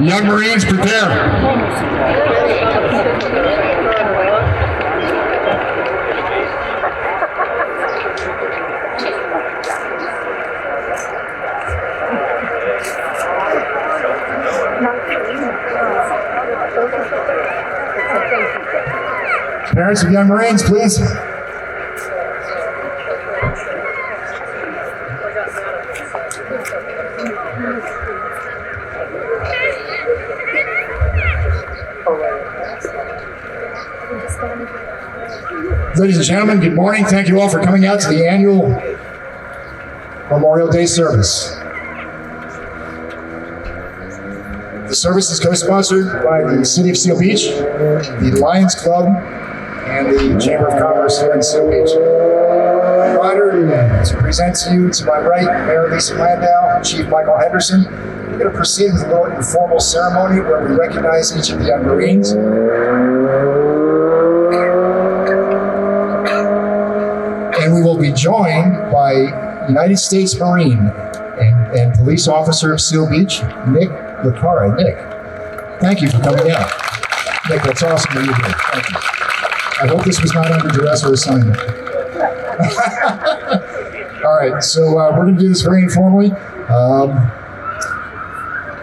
Young Marines, prepare. Parents of Young Marines, please. Ladies and gentlemen, good morning. Thank you all for coming out to the annual Memorial Day service. The service is co-sponsored by the City of Seal Beach, the Lions Club, and the Chamber of Commerce here in Seal Beach. I'm honored to present to you, to my right, Mayor Lisa Landau, Chief Michael Henderson. We're going to proceed with a little informal ceremony where we recognize each of the Young Marines. And we will be joined by United States Marine and Police Officer of Seal Beach, Nick LaCara. Nick, thank you for coming out. Nick, that's awesome that you're here. Thank you. I hope this was not under duress or assignment. All right, so we're going to do this very informally.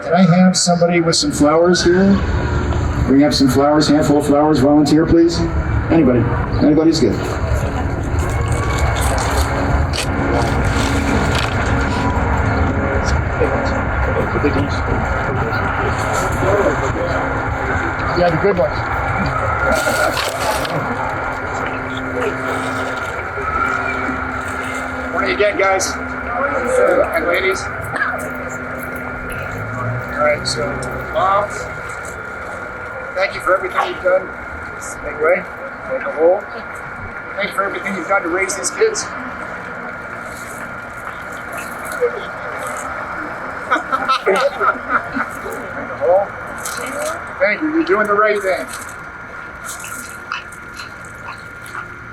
Can I have somebody with some flowers here? Bring up some flowers, handful of flowers. Volunteer, please. Anybody. Anybody's good. Yeah, the good ones. Morning again, guys. And ladies. All right, so Mom, thank you for everything you've done. Make way, make a hole. Thank you for everything you've done to raise these kids. Thank you. You're doing the right thing.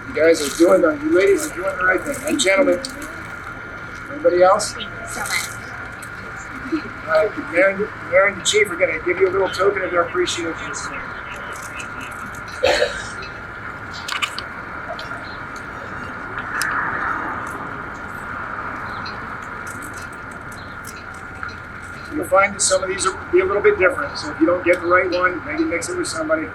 You guys are doing the. You ladies are doing the right thing. And gentlemen. Anybody else? Thank you so much. All right, Mayor and the Chief are going to give you a little token of their appreciation. You'll find that some of these will be a little bit different. So if you don't get the right one, maybe mix it with somebody.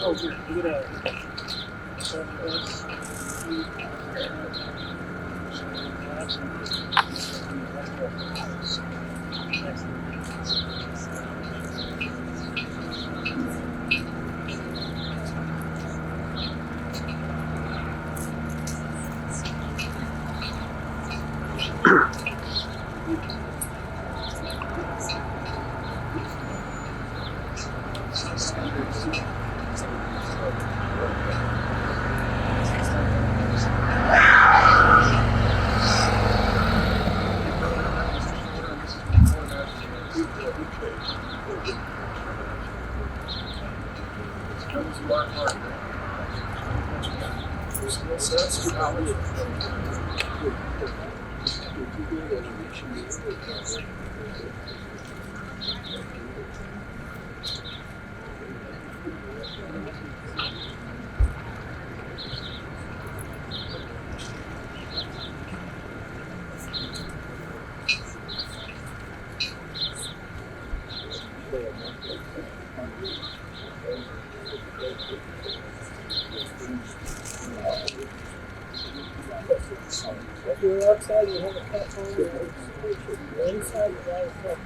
Oh, here, look at that. If you're outside, you have a cup on there. Inside, you have a cup.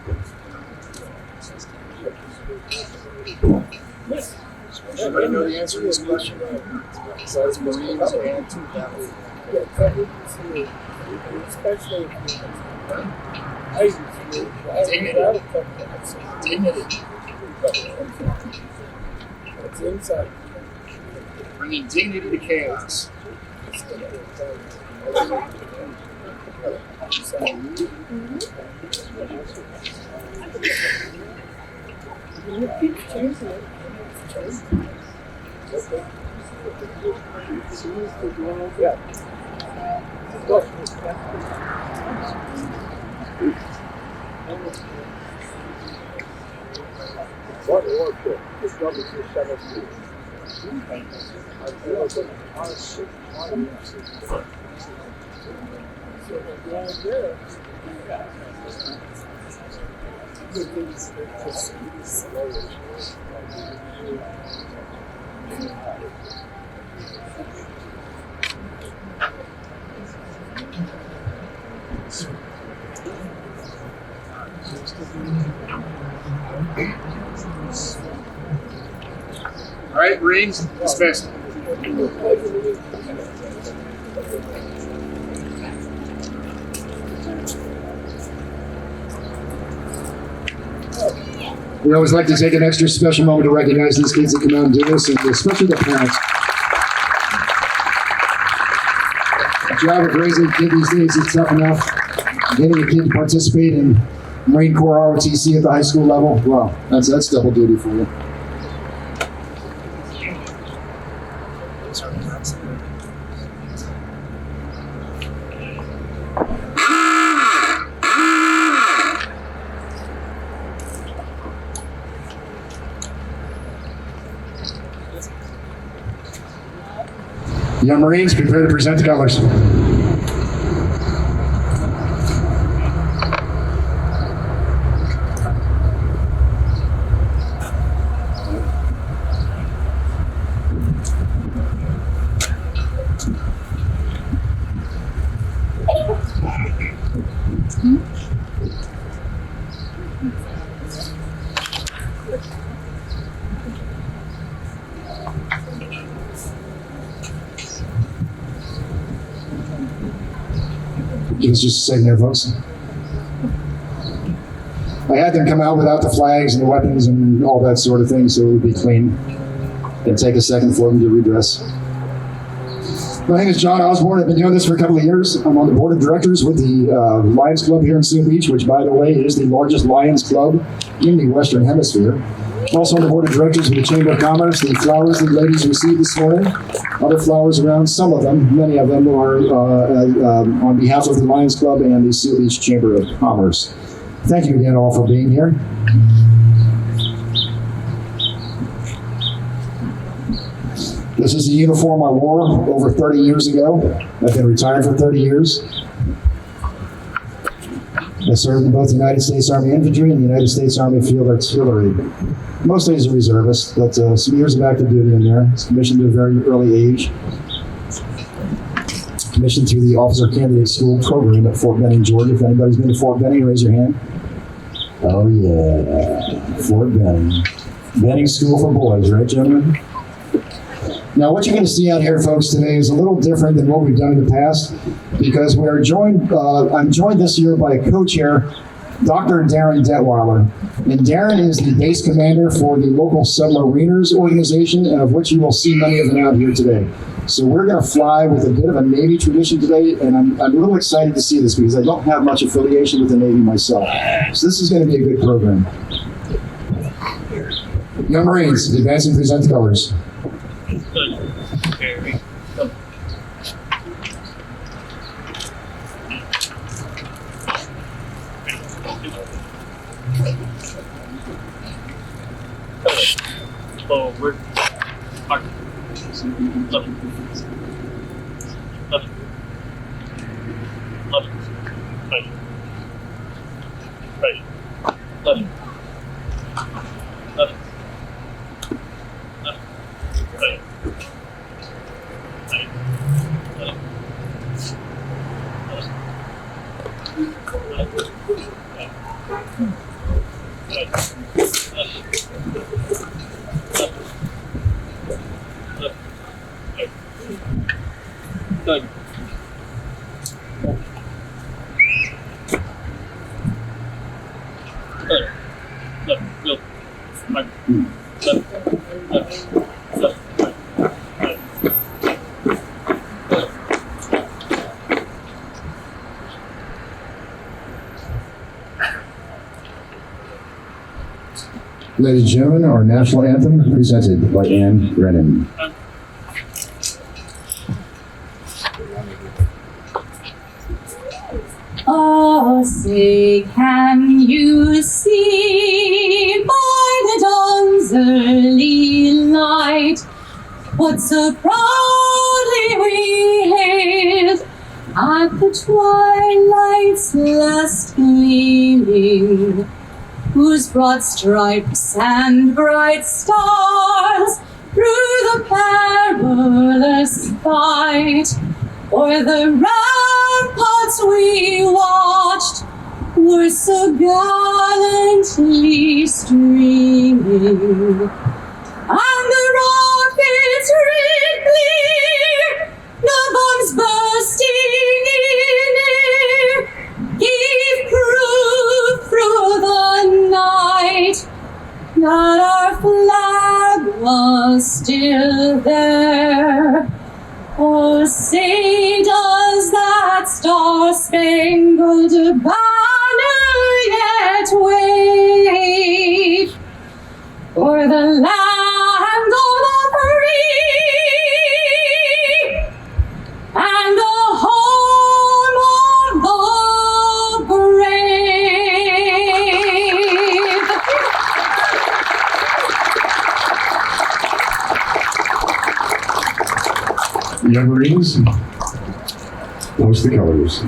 Yes. Everybody know the answer to this question? Besides Marines and 2000. Yeah, pregnancy, especially if you're Dignity. It's inside. Bringing dignity to chaos. Yeah. All right, Marines, dismissed. We always like to take an extra special moment to recognize these kids that come out and do this, and especially the parents. The job of raising a kid these days is tough enough. Getting a kid to participate in Marine Corps ROTC at the high school level, well, that's double duty for you. Young Marines, prepare to present the colors. Give us just a second there, folks. I had them come out without the flags and the weapons and all that sort of thing, so it would be clean. It'd take a second for them to redress. My name is John Osborne. I've been doing this for a couple of years. I'm on the board of directors with the Lions Club here in SealBeach, which, by the way, is the largest Lions Club in the Western Hemisphere. Also on the board of directors with the Chamber of Commerce. The flowers the ladies received this morning, other flowers around, some of them, many of them are on behalf of the Lions Club and the SealBeach Chamber of Commerce. Thank you again all for being here. This is the uniform I wore over 30 years ago. I've been retired for 30 years. I served in both the United States Army Infantry and the United States Army Field Artillery. Mostly as a reservist, but some years of active duty in there. I was commissioned at a very early age. Commissioned through the Officer Candidate School program at Fort Benning, Georgia. If anybody's been to Fort Benning, raise your hand. Oh yeah, Fort Benning. Benning School for Boys, right, gentlemen? Now, what you're going to see out here, folks, today is a little different than what we've done in the past, because we are joined. I'm joined this year by a co-chair, Dr. Darren Detweiler. And Darren is the base commander for the local submariners organization, of which you will see many of them out here today. So we're going to fly with a bit of a Navy tradition today, and I'm a little excited to see this because I don't have much affiliation with the Navy myself. So this is going to be a good program. Young Marines, advance and present the colors. Forward. Mark. Left. Left. Left. Right. Right. Left. Left. Left. Right. Right. Left. Left. Right. Good. Good. Left. Go. Right. Left. Left. Left. Right. Right. Ladies and gentlemen, our national anthem presented by Ann Brennan. Oh, say, can you see by the dawn's early light what so proudly we hailed at the twilight's last gleaming, whose broad stripes and bright stars through the perilous fight o'er the ramparts we watched were so gallantly streaming, and the rockets red clear, the bombs bursting in air, gave proof through the night that our flag was still there. Oh, say does that star-spangled banner yet wave o'er the land of the free and the home of the brave? Young Marines, hoist the colors.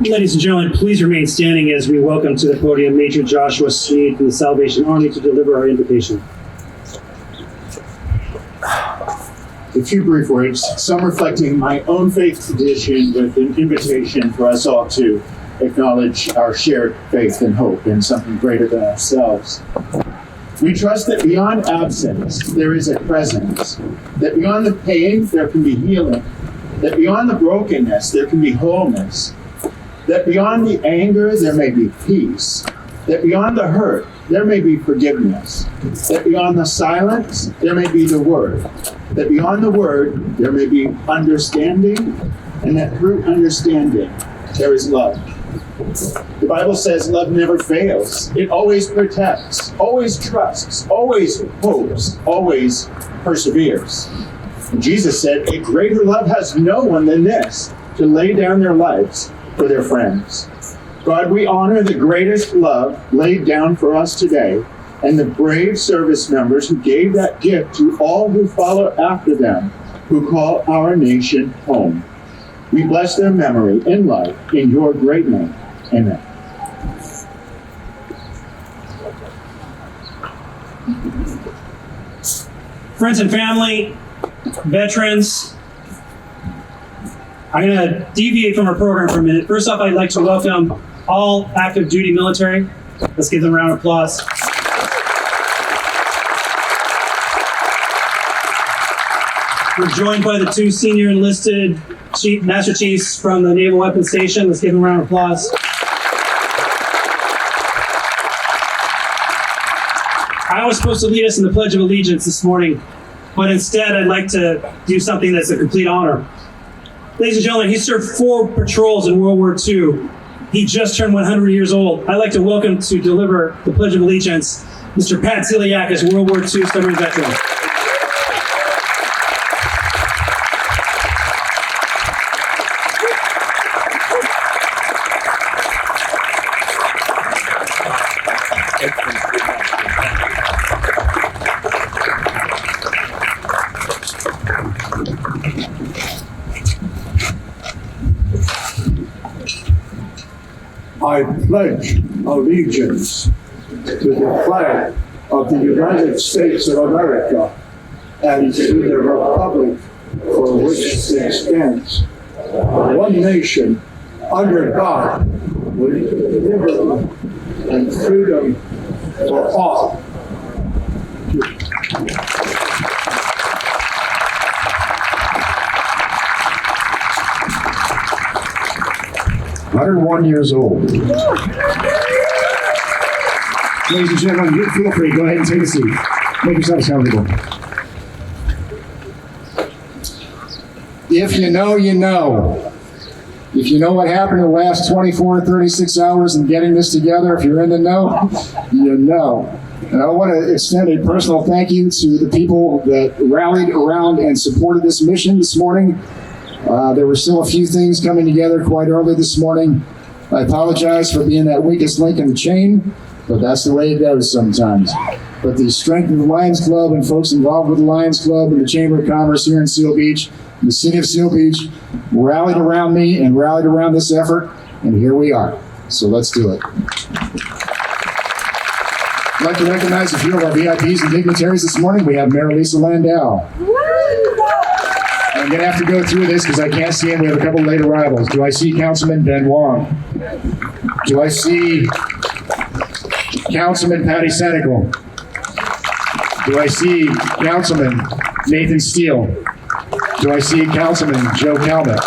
Ladies and gentlemen, please remain standing as we welcome to the podium Major Joshua Sneed from the Salvation Army to deliver our invocation. A few brief words, some reflecting my own faith tradition with an invitation for us all to acknowledge our shared faith and hope in something greater than ourselves. We trust that beyond absence, there is a presence, that beyond the pain, there can be healing, that beyond the brokenness, there can be wholeness, that beyond the anger, there may be peace, that beyond the hurt, there may be forgiveness, that beyond the silence, there may be the word, that beyond the word, there may be understanding, and that through understanding, there is love. The Bible says love never fails. It always protects, always trusts, always hopes, always perseveres. And Jesus said, a greater love has no one than this, to lay down their lives for their friends. God, we honor the greatest love laid down for us today and the brave service members who gave that gift to all who follow after them, who call our nation home. We bless their memory in life in your great name. Amen. Friends and family, veterans, I'm going to deviate from our program for a minute. First off, I'd like to welcome all active duty military. Let's give them a round of applause. We're joined by the two senior enlisted Master Chiefs from the Naval Weapons Station. Let's give them a round of applause. I was supposed to lead us in the Pledge of Allegiance this morning, but instead I'd like to do something that's a complete honor. Ladies and gentlemen, he served 4 patrols in World War II. He just turned 100 years old. I'd like to welcome to deliver the Pledge of Allegiance, Mr. Pat Ziliakis, World War II submarine veteran. I pledge allegiance to the flag of the United States of America and to the republic for which it stands, one nation, under God, with liberty and freedom for all. 101 years old. Ladies and gentlemen, you feel free. Go ahead and take a seat. Make yourselves comfortable. If you know, you know. If you know what happened in the last 24 or 36 hours in getting this together, if you're in the know, you know. And I want to extend a personal thank you to the people that rallied around and supported this mission this morning. There were still a few things coming together quite early this morning. I apologize for being that weakest link in the chain, but that's the way it goes sometimes. But the strength of the Lions Club and folks involved with the Lions Club and the Chamber of Commerce here in Seal Beach, the city of Seal Beach, rallied around me and rallied around this effort, and here we are. So let's do it. I'd like to recognize a few of our VIPs and dignitaries this morning. We have Mayor Lisa Landau. I'm going to have to go through this because I can't see him. We have a couple late arrivals. Do I see Councilman Ben Wong? Do I see Councilman Patty Senegal? Do I see Councilman Nathan Steele? Do I see Councilman Joe Calmet?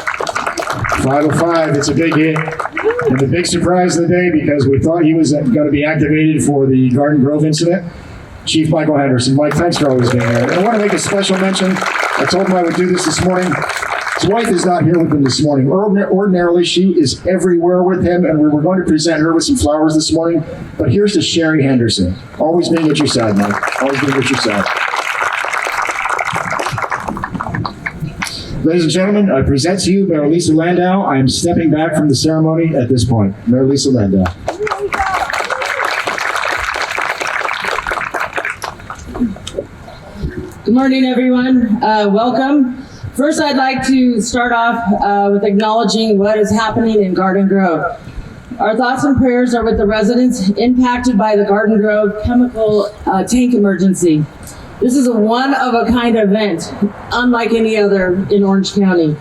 505, it's a big hit. And the big surprise of the day, because we thought he was going to be activated for the Garden Grove incident, Chief Michael Henderson. Mike, thanks for always being here. And I want to make a special mention. I told him I would do this morning. His wife is not here with him this morning. Ordinarily, she is everywhere with him, and we were going to present her with some flowers this morning. But here's to Sherry Henderson. Always being at your side, Mike. Always being at your side. Ladies and gentlemen, I present to you Mayor Lisa Landau. I am stepping back from the ceremony at this point. Mayor Lisa Landau. Good morning, everyone. Welcome. First, I'd like to start off with acknowledging what is happening in Garden Grove. Our thoughts and prayers are with the residents impacted by the Garden Grove chemical tank emergency. This is a one-of-a-kind event, unlike any other in Orange County.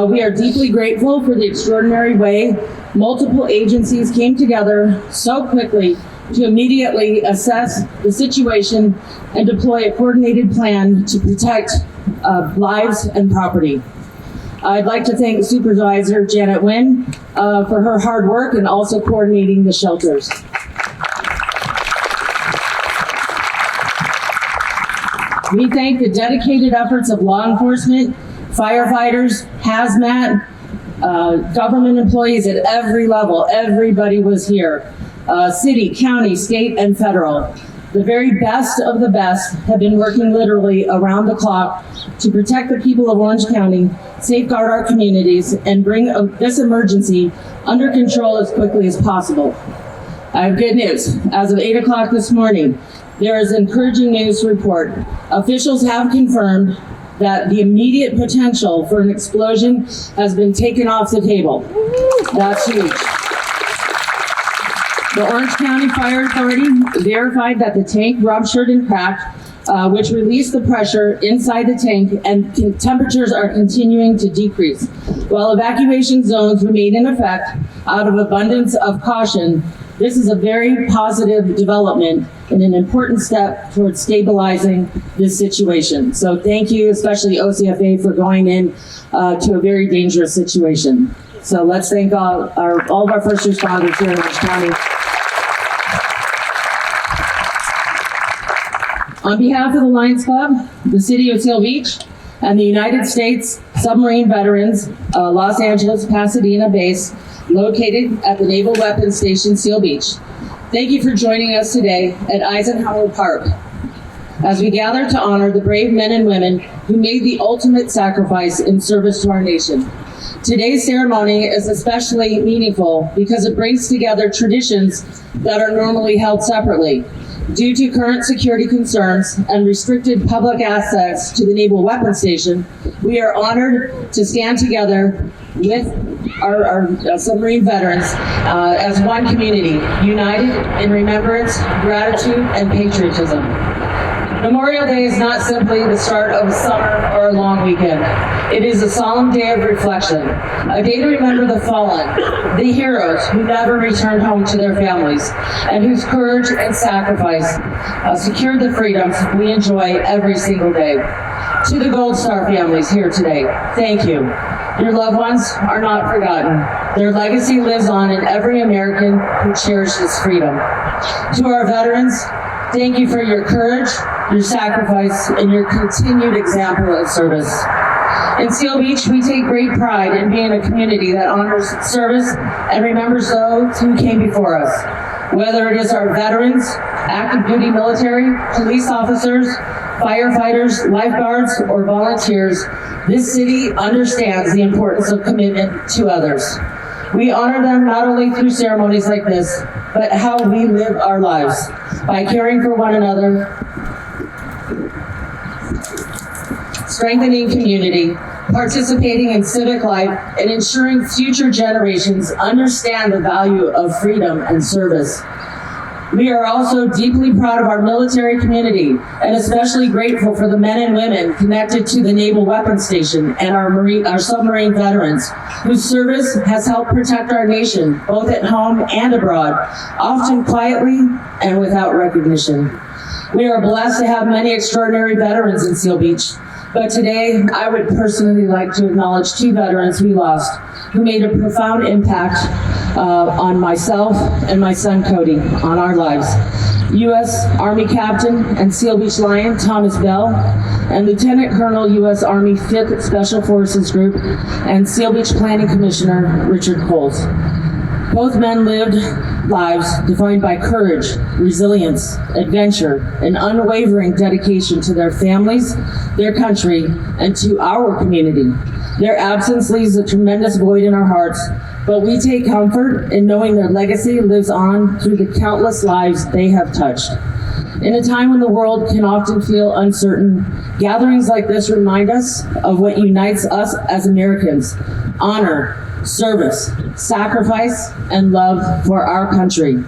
We are deeply grateful for the extraordinary way multiple agencies came together so quickly to immediately assess the situation and deploy a coordinated plan to protect lives and property. I'd like to thank Supervisor Janet Nguyen for her hard work and also coordinating the shelters. We thank the dedicated efforts of law enforcement, firefighters, hazmat, government employees at every level. Everybody was here. City, county, state, and federal. The very best of the best have been working literally around the clock to protect the people of Orange County, safeguard our communities, and bring this emergency under control as quickly as possible. I have good news. As of 8 o'clock this morning, there is encouraging news to report. Officials have confirmed that the immediate potential for an explosion has been taken off the table. That's huge. The Orange County Fire Authority verified that the tank ruptured and cracked, which released the pressure inside the tank, and temperatures are continuing to decrease. While evacuation zones remain in effect, out of abundance of caution, this is a very positive development and an important step towards stabilizing this situation. So thank you, especially OCFA, for going in to a very dangerous situation. So let's thank all of our first responders here in Orange County. On behalf of the Lions Club, the City of SealBeach, and the United States Submarine Veterans Los Angeles Pasadena base located at the Naval Weapons Station SealBeach, thank you for joining us today at Eisenhower Park as we gather to honor the brave men and women who made the ultimate sacrifice in service to our nation. Today's ceremony is especially meaningful because it brings together traditions that are normally held separately. Due to current security concerns and restricted public access to the Naval Weapons Station, we are honored to stand together with our submarine veterans as one community, united in remembrance, gratitude, and patriotism. Memorial Day is not simply the start of a summer or a long weekend. It is a solemn day of reflection, a day to remember the fallen, the heroes who never returned home to their families, and whose courage and sacrifice secured the freedoms we enjoy every single day. To the Gold Star families here today, thank you. Your loved ones are not forgotten. Their legacy lives on in every American who cherishes freedom. To our veterans, thank you for your courage, your sacrifice, and your continued example of service. In SealBeach, we take great pride in being a community that honors service and remembers those who came before us. Whether it is our veterans, active duty military, police officers, firefighters, lifeguards, or volunteers, this city understands the importance of commitment to others. We honor them not only through ceremonies like this, but how we live our lives, by caring for one another, strengthening community, participating in civic life, and ensuring future generations understand the value of freedom and service. We are also deeply proud of our military community and especially grateful for the men and women connected to the Naval Weapons Station and our submarine veterans, whose service has helped protect our nation, both at home and abroad, often quietly and without recognition. We are blessed to have many extraordinary veterans in SealBeach, but today I would personally like to acknowledge two veterans we lost who made a profound impact on myself and my son Cody, on our lives. U.S. Army Captain and SealBeach Lion Thomas Bell, and Lieutenant Colonel U.S. Army 5th Special Forces Group and SealBeach Planning Commissioner Richard Coles. Both men lived lives defined by courage, resilience, adventure, and unwavering dedication to their families, their country, and to our community. Their absence leaves a tremendous void in our hearts, but we take comfort in knowing their legacy lives on through the countless lives they have touched. In a time when the world can often feel uncertain, gatherings like this remind us of what unites us as Americans: honor, service, sacrifice, and love for our country.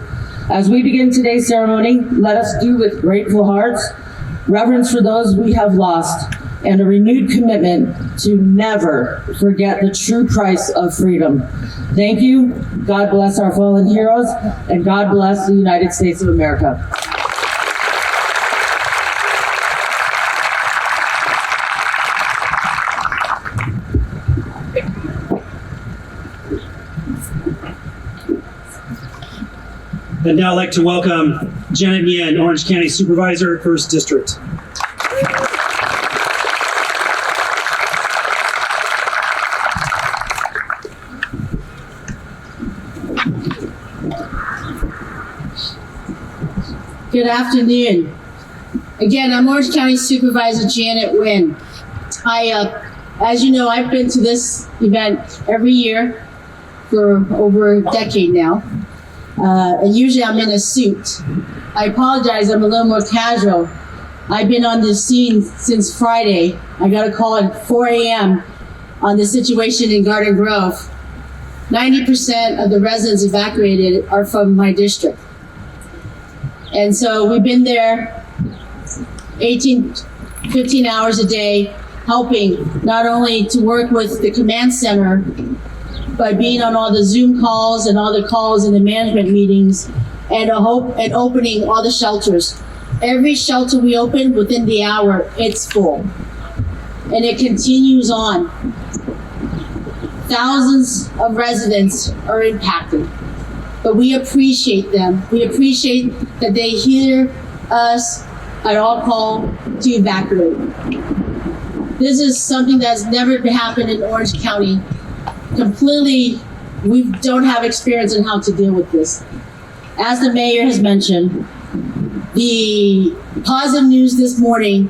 As we begin today's ceremony, let us do with grateful hearts, reverence for those we have lost, and a renewed commitment to never forget the true price of freedom. Thank you. God bless our fallen heroes, and God bless the United States of America. I'd now like to welcome Janet Yen, Orange County Supervisor, 1st District. Good afternoon. Again, I'm Orange County Supervisor Janet Wynn. As you know, I've been to this event every year for over a decade now. And usually I'm in a suit. I apologize, I'm a little more casual. I've been on the scene since Friday. I got a call at 4 a.m. on the situation in Garden Grove. 90% of the residents evacuated are from my district. And so we've been there 15 hours a day, helping not only to work with the command center, but being on all the Zoom calls and all the calls and the management meetings and opening all the shelters. Every shelter we open, within the hour, it's full. And it continues on. Thousands of residents are impacted, but we appreciate them. We appreciate that they hear us at all call to evacuate. This is something that's never happened in Orange County. Completely, we don't have experience in how to deal with this. As the mayor has mentioned, the positive news this morning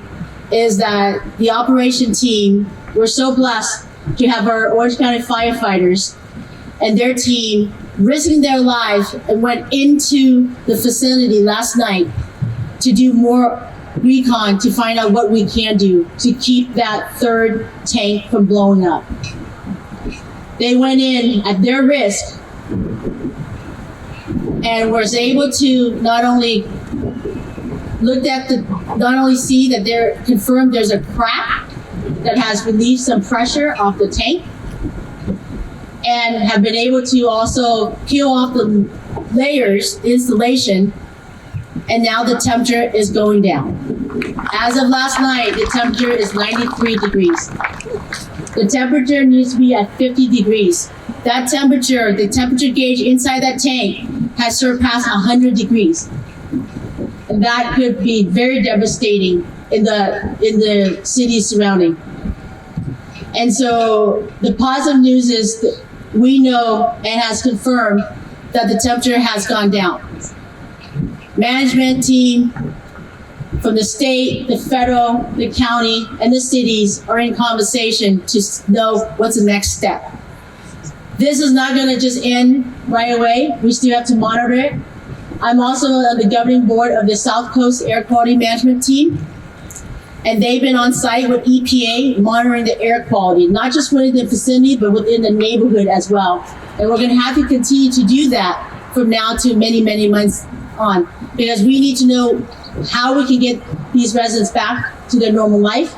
is that the operation team, we're so blessed to have our Orange County firefighters and their team risking their lives and went into the facility last night to do more recon to find out what we can do to keep that third tank from blowing up. They went in at their risk and was able to not only see that they're confirmed there's a crack that has relieved some pressure off the tank, and have been able to also peel off the layers, insulation, and now the temperature is going down. As of last night, the temperature is 93 degrees. The temperature needs to be at 50 degrees. That temperature, the temperature gauge inside that tank has surpassed 100 degrees. And that could be very devastating in the city surrounding. And so the positive news is that we know and has confirmed that the temperature has gone down. Management team from the state, the federal, the county, and the cities are in conversation to know what's the next step. This is not going to just end right away. We still have to monitor it. I'm also on the governing board of the South Coast Air Quality Management Team, and they've been on site with EPA monitoring the air quality, not just within the vicinity, but within the neighborhood as well. And we're going to have to continue to do that from now to many, many months on, because we need to know how we can get these residents back to their normal life,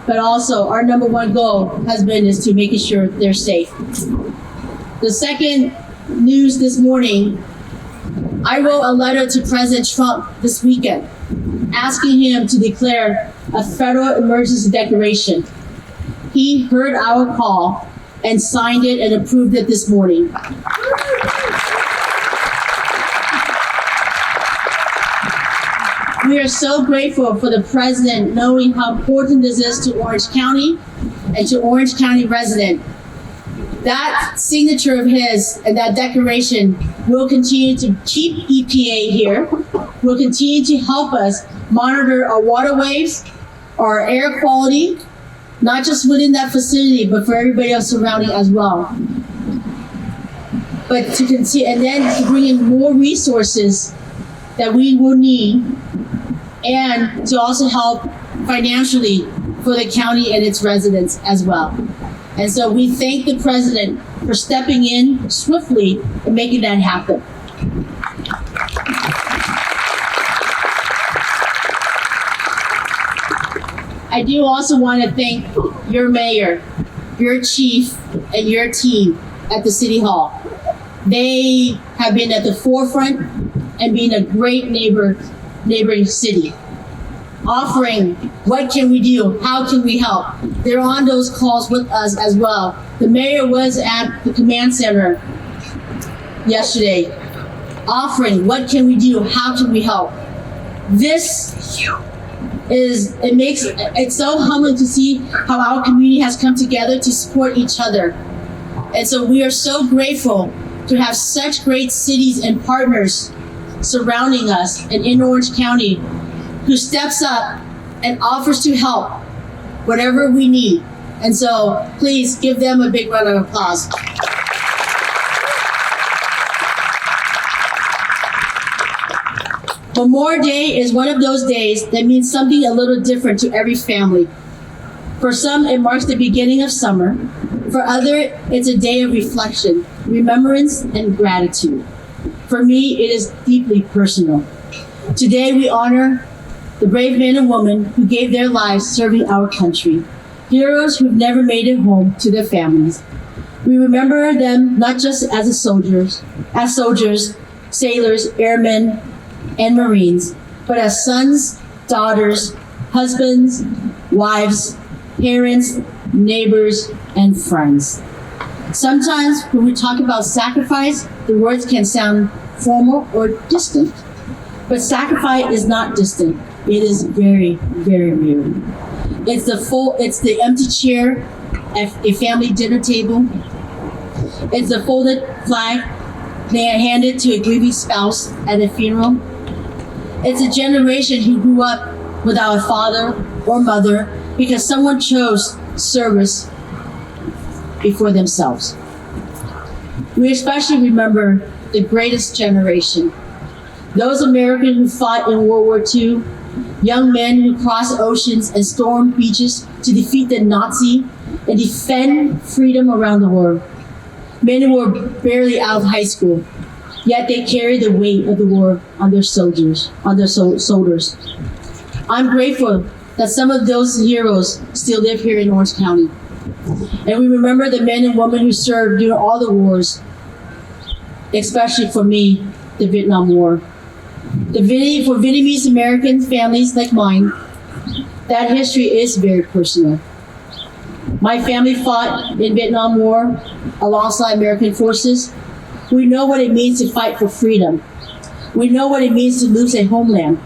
but also our number one goal has been is to making sure they're safe. The second news this morning, I wrote a letter to President Trump this weekend asking him to declare a federal emergency declaration. He heard our call and signed it and approved it this morning. We are so grateful for the president knowing how important this is to Orange County and to Orange County residents. That signature of his and that declaration will continue to keep EPA here, will continue to help us monitor our waterways, our air quality, not just within that facility, but for everybody else surrounding as well. But to continue, and then to bring in more resources that we will need, and to also help financially for the county and its residents as well. And so we thank the president for stepping in swiftly and making that happen. I do also want to thank your mayor, your chief, and your team at the City Hall. They have been at the forefront and being a great neighboring city, offering what can we do, how can we help. They're on those calls with us as well. The mayor was at the command center yesterday, offering what can we do, how can we help. It's so humbling to see how our community has come together to support each other. And so we are so grateful to have such great cities and partners surrounding us and in Orange County who steps up and offers to help whatever we need. And so please give them a big round of applause. Memorial Day is one of those days that means something a little different to every family. For some, it marks the beginning of summer. For others, it's a day of reflection, remembrance, and gratitude. For me, it is deeply personal. Today, we honor the brave men and women who gave their lives serving our country, heroes who've never made it home to their families. We remember them not just as soldiers, sailors, airmen, and Marines, but as sons, daughters, husbands, wives, parents, neighbors, and friends. Sometimes when we talk about sacrifice, the words can sound formal or distant. But sacrifice is not distant. It is very, very real. It's the empty chair at a family dinner table. It's the folded flag they are handed to a grieving spouse at a funeral. It's a generation who grew up without a father or mother because someone chose service before themselves. We especially remember the greatest generation, those Americans who fought in World War II, young men who crossed oceans and stormed beaches to defeat the Nazi and defend freedom around the world. Men who were barely out of high school, yet they carried the weight of the war on their shoulders. I'm grateful that some of those heroes still live here in Orange County. And we remember the men and women who served during all the wars, especially for me, the Vietnam War. For Vietnamese American families like mine, that history is very personal. My family fought in Vietnam War alongside American forces. We know what it means to fight for freedom. We know what it means to lose a homeland.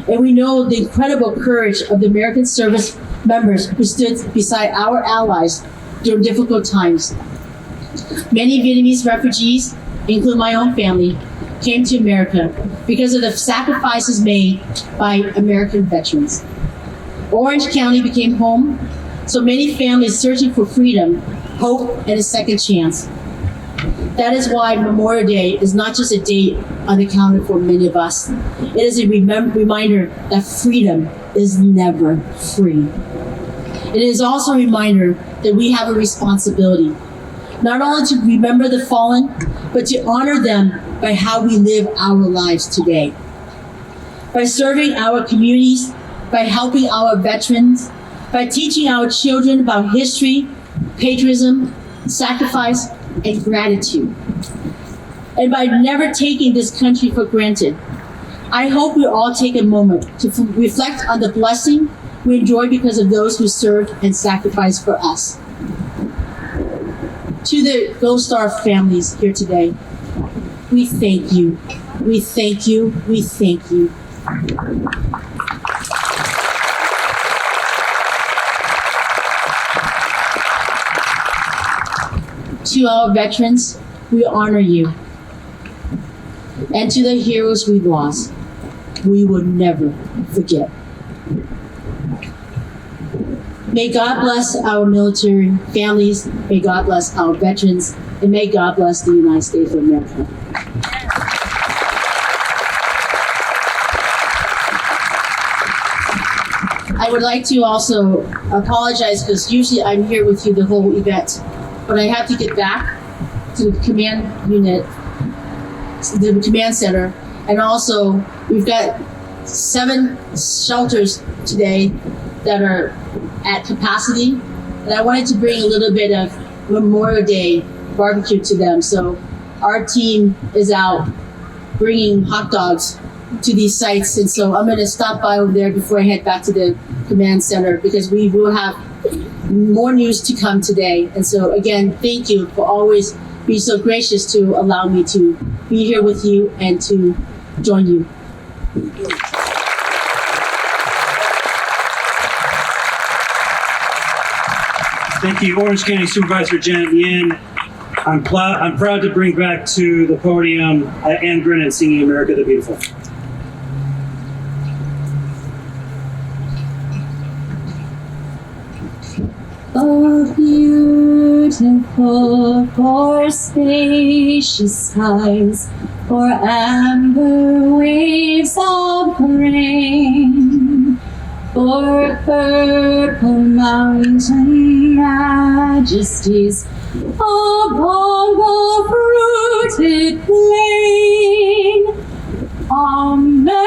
And we know the incredible courage of the American service members who stood beside our allies during difficult times. Many Vietnamese refugees, including my own family, came to America because of the sacrifices made by American veterans. Orange County became home, so many families searching for freedom, hope, and a second chance. That is why Memorial Day is not just a date unaccounted for many of us. It is a reminder that freedom is never free. It is also a reminder that we have a responsibility, not only to remember the fallen, but to honor them by how we live our lives today. By serving our communities, by helping our veterans, by teaching our children about history, patriotism, sacrifice, and gratitude. And by never taking this country for granted. I hope we all take a moment to reflect on the blessing we enjoy because of those who served and sacrificed for us. To the Gold Star families here today, we thank you. We thank you. We thank you. To our veterans, we honor you. And to the heroes we lost, we will never forget. May God bless our military families, may God bless our veterans, and may God bless the United States of America. I would like to also apologize because usually I'm here with you the whole event, but I have to get back to the command unit, the command center, and also we've got 7 shelters today that are at capacity, and I wanted to bring a little bit of Memorial Day barbecue to them. So our team is out bringing hot dogs to these sites, and so I'm going to stop by over there before I head back to the command center because we will have more news to come today. And so again, thank you for always being so gracious to allow me to be here with you and to join you. Thank you, Orange County Supervisor Janet Yin. I'm proud to bring back to the podium Ann Grennan singing America the Beautiful. Oh, beautiful for spacious skies, for amber waves of grain, for purple mountain majesties upon the fruited plain. America,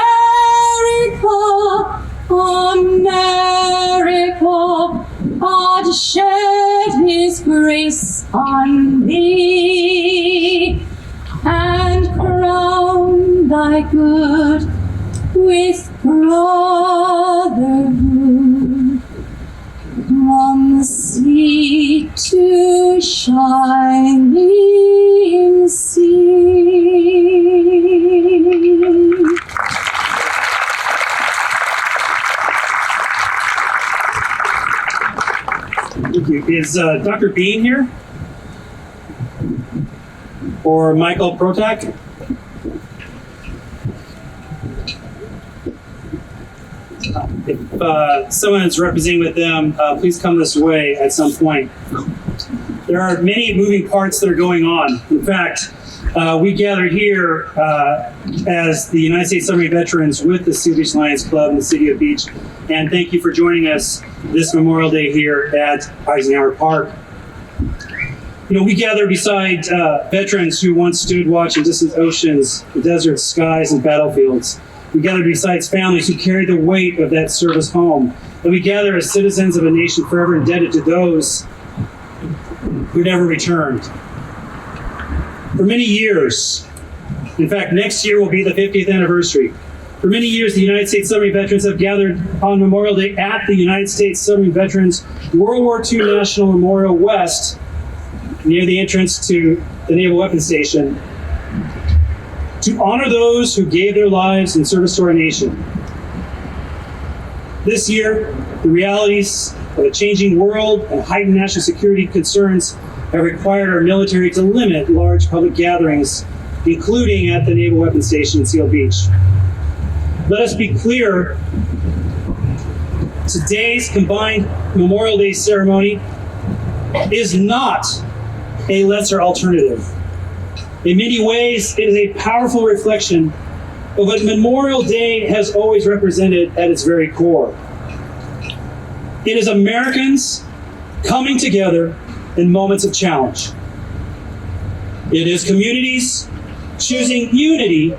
America, God shed His grace on thee, and crowned thy good with brotherhood from the sea to shining sea. Thank you. Is Dr. Bean here? Or Michael Protak? If someone is representing with them, please come this way at some point. There are many moving parts that are going on. In fact, we gathered here as the United States Submarine Veterans with the SealBeach Lions Club in the City of Beach. And thank you for joining us this Memorial Day here at Eisenhower Park. You know, we gather beside veterans who once stood watch in distant oceans, deserts, skies, and battlefields. We gather beside families who carry the weight of that service home. And we gather as citizens of a nation forever indebted to those who never returned. For many years, in fact, next year will be the 50th anniversary. For many years, the United States Submarine Veterans have gathered on Memorial Day at the United States Submarine Veterans World War II National Memorial West, near the entrance to the Naval Weapons Station, to honor those who gave their lives in service to our nation. This year, the realities of a changing world and heightened national security concerns have required our military to limit large public gatherings, including at the Naval Weapons Station in Seal Beach. Let us be clear, today's combined Memorial Day ceremony is not a lesser alternative. In many ways, it is a powerful reflection of what Memorial Day has always represented at its very core. It is Americans coming together in moments of challenge. It is communities choosing unity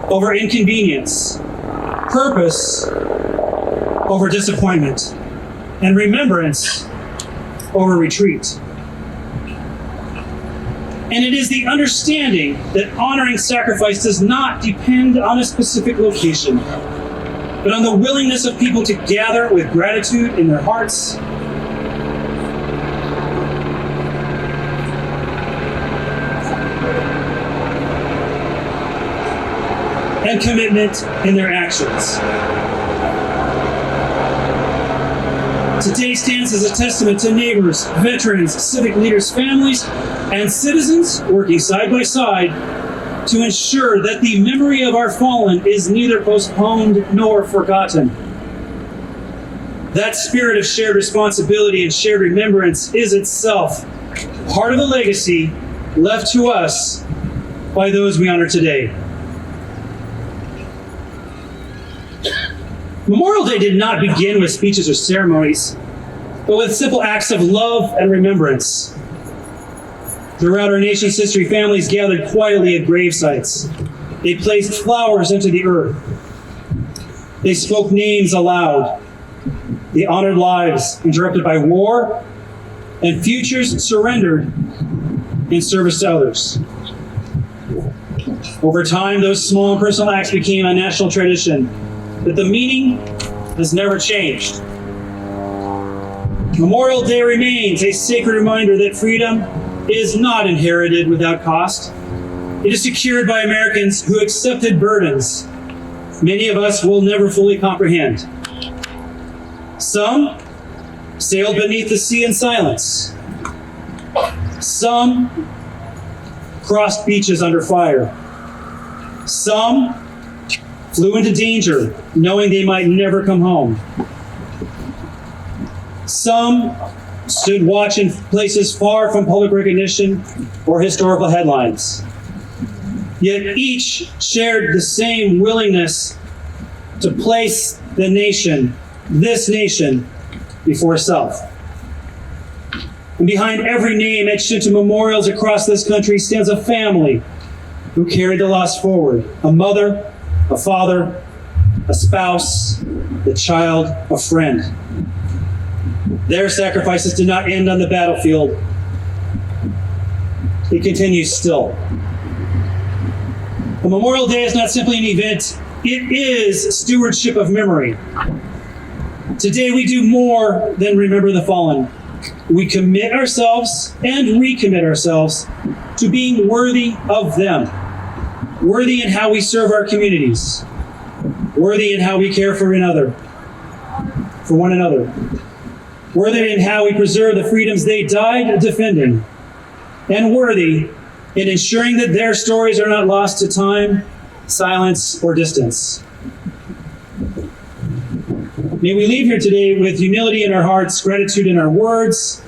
over inconvenience, purpose over disappointment, and remembrance over retreat. And it is the understanding that honoring sacrifice does not depend on a specific location, but on the willingness of people to gather with gratitude in their hearts and commitment in their actions. Today stands as a testament to neighbors, veterans, civic leaders, families, and citizens working side by side to ensure that the memory of our fallen is neither postponed nor forgotten. That spirit of shared responsibility and shared remembrance is itself part of the legacy left to us by those we honor today. Memorial Day did not begin with speeches or ceremonies, but with simple acts of love and remembrance. Throughout our nation's history, families gathered quietly at grave sites. They placed flowers into the earth. They spoke names aloud. They honored lives interrupted by war and futures surrendered in service to others. Over time, those small and personal acts became a national tradition, but the meaning has never changed. Memorial Day remains a sacred reminder that freedom is not inherited without cost. It is secured by Americans who accepted burdens many of us will never fully comprehend. Some sailed beneath the sea in silence. Some crossed beaches under fire. Some flew into danger, knowing they might never come home. Some stood watch in places far from public recognition or historical headlines. Yet each shared the same willingness to place the nation, this nation, before self. And behind every name etched into memorials across this country stands a family who carried the loss forward. A mother, a father, a spouse, a child, a friend. Their sacrifices did not end on the battlefield. It continues still. But Memorial Day is not simply an event, it is stewardship of memory. Today we do more than remember the fallen. We commit ourselves and recommit ourselves to being worthy of them. Worthy in how we serve our communities. Worthy in how we care for one another. Worthy in how we preserve the freedoms they died defending. And worthy in ensuring that their stories are not lost to time, silence, or distance. May we leave here today with humility in our hearts, gratitude in our words,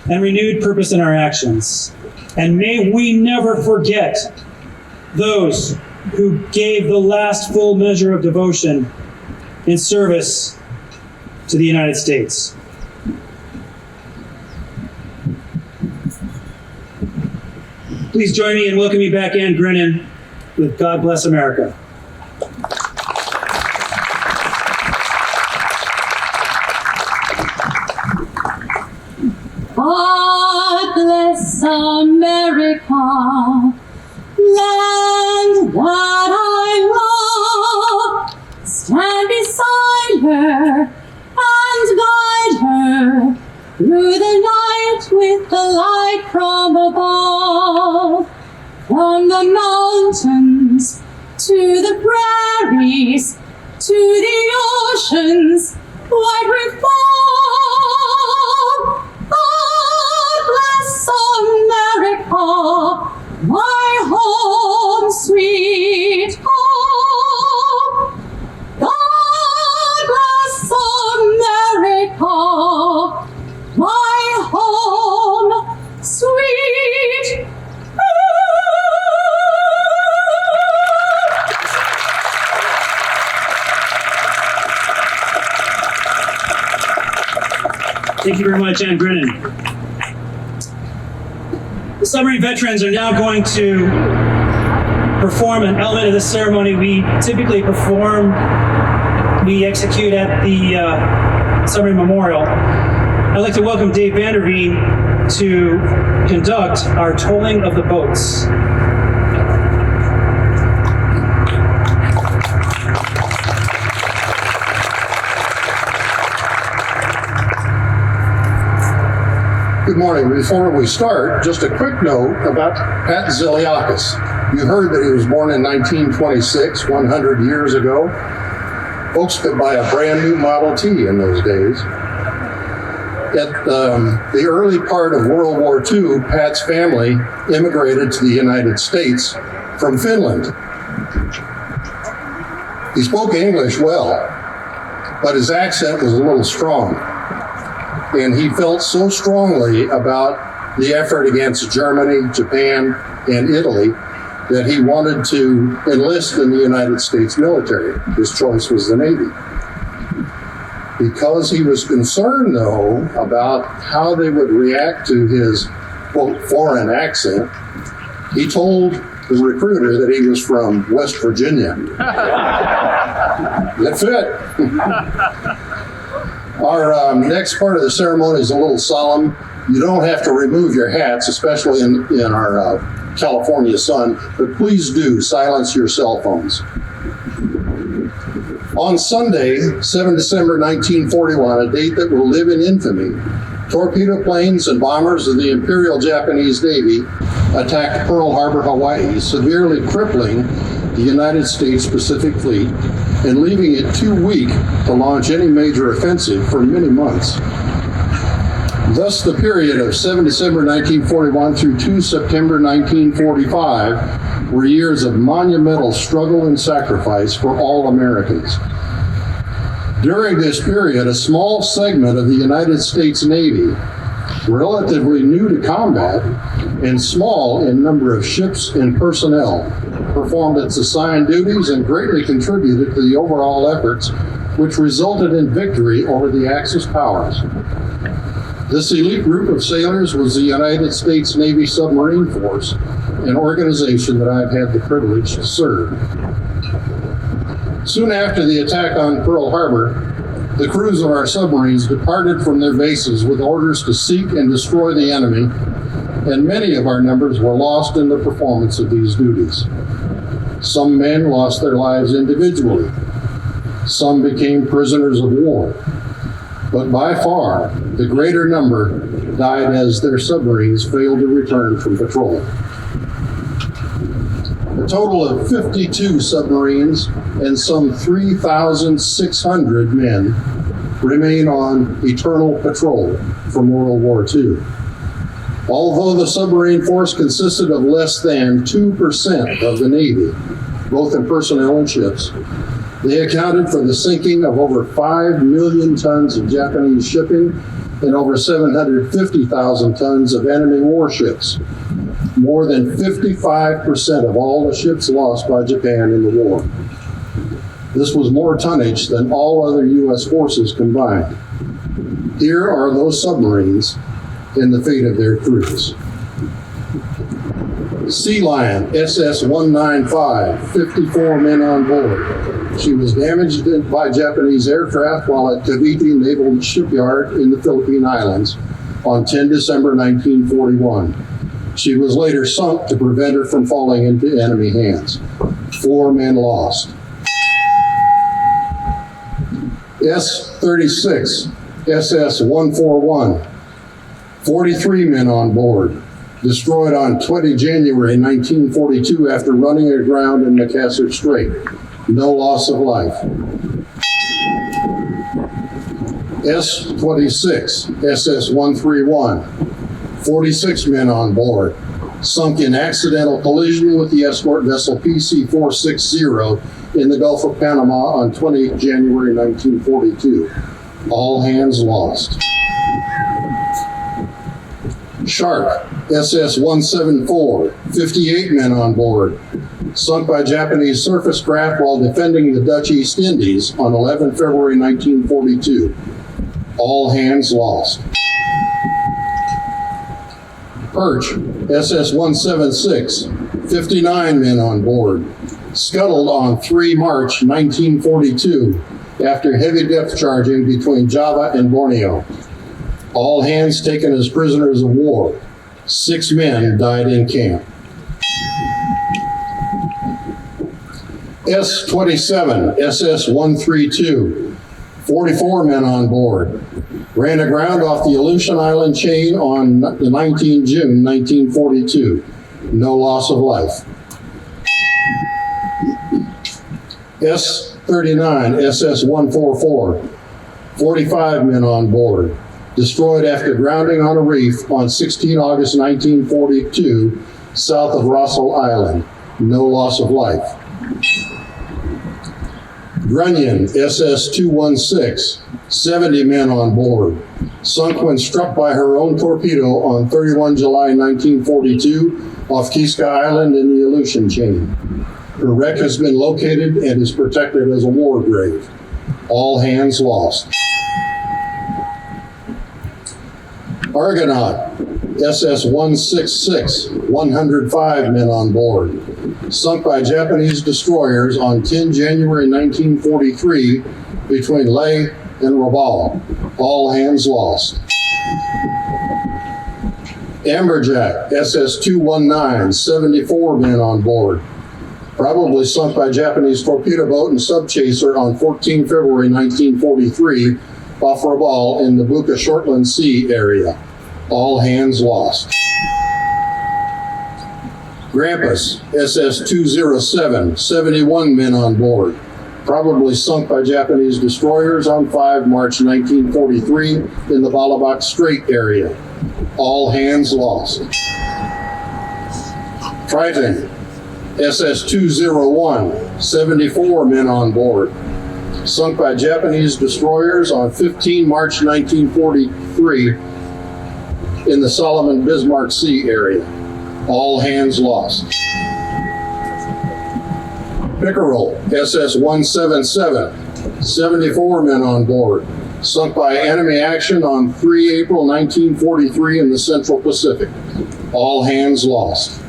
and renewed purpose in our actions. And may we never forget those who gave the last full measure of devotion in service to the United States. Please join me in welcoming back Ann Grennan with God Bless America. God bless America, land that I love. Stand beside her and guide her through the night with the light from above. From the mountains to the prairies to the oceans wide we fall. God bless America, my home, sweet home. God bless America, my home, sweet home. Thank you very much, Ann Grennan. The submarine veterans are now going to perform an element of the ceremony we typically execute at the Submarine Memorial. I'd like to welcome Dave Vanderveen to conduct our tolling of the boats. Good morning. Before we start, just a quick note about Pat Ziliakis. You heard that he was born in 1926, 100 years ago. Folks could buy a brand new Model T in those days. At the early part of World War II, Pat's family immigrated to the United States from Finland. He spoke English well, but his accent was a little strong. And he felt so strongly about the effort against Germany, Japan, and Italy that he wanted to enlist in the United States military. His choice was the Navy. Because he was concerned, though, about how they would react to his, quote, foreign accent, he told the recruiter that he was from West Virginia. It fit. Our next part of the ceremony is a little solemn. You don't have to remove your hats, especially in our California sun, but please do silence your cell phones. On Sunday, 7 December 1941, a date that will live in infamy, torpedo planes and bombers of the Imperial Japanese Navy attacked Pearl Harbor, Hawaii, severely crippling the United States Pacific Fleet and leaving it too weak to launch any major offensive for many months. Thus, the period of 7 December 1941 through 2 September 1945 were years of monumental struggle and sacrifice for all Americans. During this period, a small segment of the United States Navy, relatively new to combat and small in number of ships and personnel, performed its assigned duties and greatly contributed to the overall efforts, which resulted in victory over the Axis powers. This elite group of sailors was the United States Navy Submarine Force, an organization that I've had the privilege to serve. Soon after the attack on Pearl Harbor, the crews of our submarines departed from their bases with orders to seek and destroy the enemy, and many of our numbers were lost in the performance of these duties. Some men lost their lives individually. Some became prisoners of war. But by far, the greater number died as their submarines failed to return from patrol. A total of 52 submarines and some 3,600 men remain on eternal patrol from World War II. Although the submarine force consisted of less than 2% of the Navy, both in personnel and ships, they accounted for the sinking of over 5 million tons of Japanese shipping and over 750,000 tons of enemy warships, more than 55% of all the ships lost by Japan in the war. This was more tonnage than all other U.S. forces combined. Here are those submarines and the fate of their crews. Sea Lion, SS-195, 54 men on board. She was damaged by Japanese aircraft while at Cavite Naval Shipyard in the Philippine Islands on 10 December 1941. She was later sunk to prevent her from falling into enemy hands. 4 men lost. S-36, SS-141, 43 men on board. Destroyed on 20 January 1942 after running aground in Makassar Strait. No loss of life. S-26, SS-131, 46 men on board. Sunk in accidental collision with the escort vessel PC-460 in the Gulf of Panama on 20 January 1942. All hands lost. Shark, SS-174, 58 men on board, sunk by Japanese surface craft while defending the Dutch East Indies on 11 February 1942. All hands lost. Perch, SS-176, 59 men on board, scuttled on 3 March 1942 after heavy depth charging between Java and Borneo. All hands taken as prisoners of war. 6 men died in camp. S-27, SS-132, 44 men on board. Ran aground off the Aleutian Island chain on 19 June 1942. No loss of life. S-39, SS-144, 45 men on board. Destroyed after grounding on a reef on 16 August 1942, south of Rossel Island. No loss of life. Grunion, SS-216, 70 men on board. Sunk when struck by her own torpedo on 31 July 1942 off Kiska Island in the Aleutian chain. Her wreck has been located and is protected as a war grave. All hands lost. Argonaut, SS-166, 105 men on board. Sunk by Japanese destroyers on 10 January 1943 between Leh and Rabaul. All hands lost. Amberjack, SS-219, 74 men on board. Probably sunk by Japanese torpedo boat and subchaser on 14 February 1943 off Rabaul in the Buka Shortland Sea area. All hands lost. Grampus, SS-207, 71 men on board. Probably sunk by Japanese destroyers on 5 March 1943 in the Balabac Strait area. All hands lost. Triton, SS-201, 74 men on board. Sunk by Japanese destroyers on 15 March 1943 in the Solomon Bismarck Sea area. All hands lost. Pickerel, SS-177, 74 men on board. Sunk by enemy action on 3 April 1943 in the Central Pacific. All hands lost.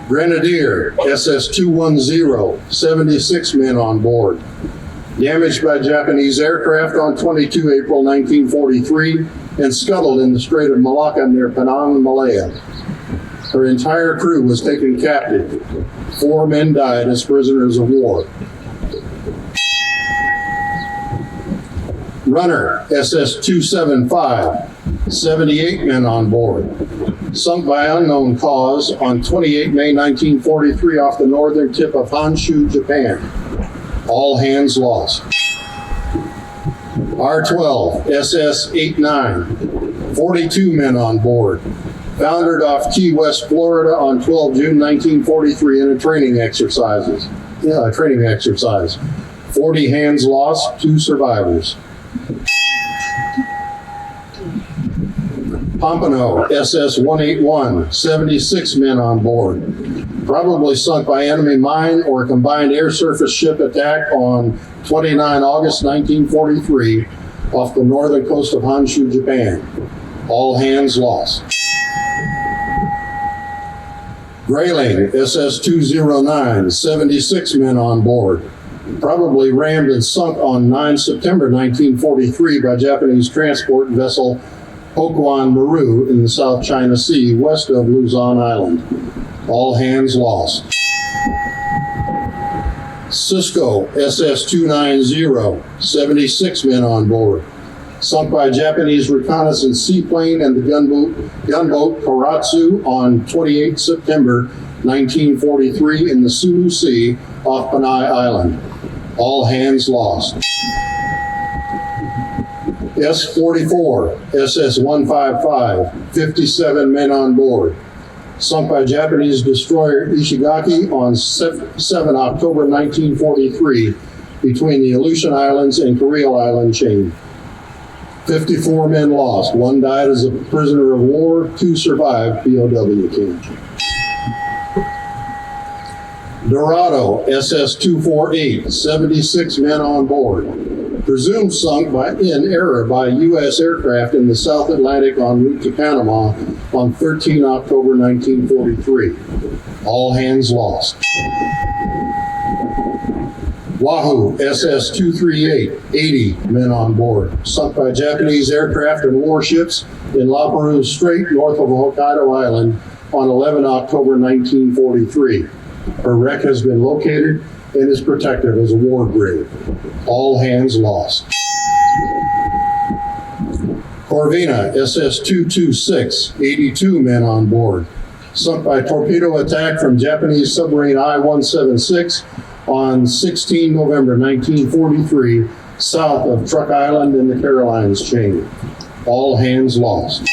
Grenadier, SS-210, 76 men on board. Damaged by Japanese aircraft on 22 April 1943 and scuttled in the Strait of Malacca near Penang, Malaya. Her entire crew was taken captive. 4 men died as prisoners of war. Runner, SS-275, 78 men on board. Sunk by unknown cause on 28 May 1943 off the northern tip of Honshu, Japan. All hands lost. R-12, SS-89, 42 men on board. Foundered off Key West, Florida on 12 June 1943 in a training exercise. 40 hands lost, 2 survivors. Pompano, SS-181, 76 men on board. Probably sunk by enemy mine or combined air-surface ship attack on 29 August 1943 off the northern coast of Honshu, Japan. All hands lost. Grayling, SS-209, 76 men on board. Probably rammed and sunk on 9 September 1943 by Japanese transport vessel Hokuan Maru in the South China Sea, west of Luzon Island. All hands lost. Cisco, SS-290, 76 men on board. Sunk by Japanese reconnaissance seaplane and the gunboat Karatsu on 28 September 1943 in the Sulu Sea off Panay Island. All hands lost. S-44, SS-155, 57 men on board. Sunk by Japanese destroyer Ishigaki on 7 October 1943 between the Aleutian Islands and Kurile Island chain. 54 men lost. 1 died as a prisoner of war. 2 survived POW camp. Dorado, SS-248, 76 men on board. Presumed sunk in error by U.S. aircraft in the South Atlantic en route to Panama on 13 October 1943. All hands lost. Wahoo, SS-238, 80 men on board. Sunk by Japanese aircraft and warships in La Perouse Strait north of Hokkaido Island on 11 October 1943. Her wreck has been located and is protected as a war grave. All hands lost. Corvina, SS-226, 82 men on board. Sunk by torpedo attack from Japanese submarine I-176 on 16 November 1943, south of Truk Island in the Carolines chain. All hands lost.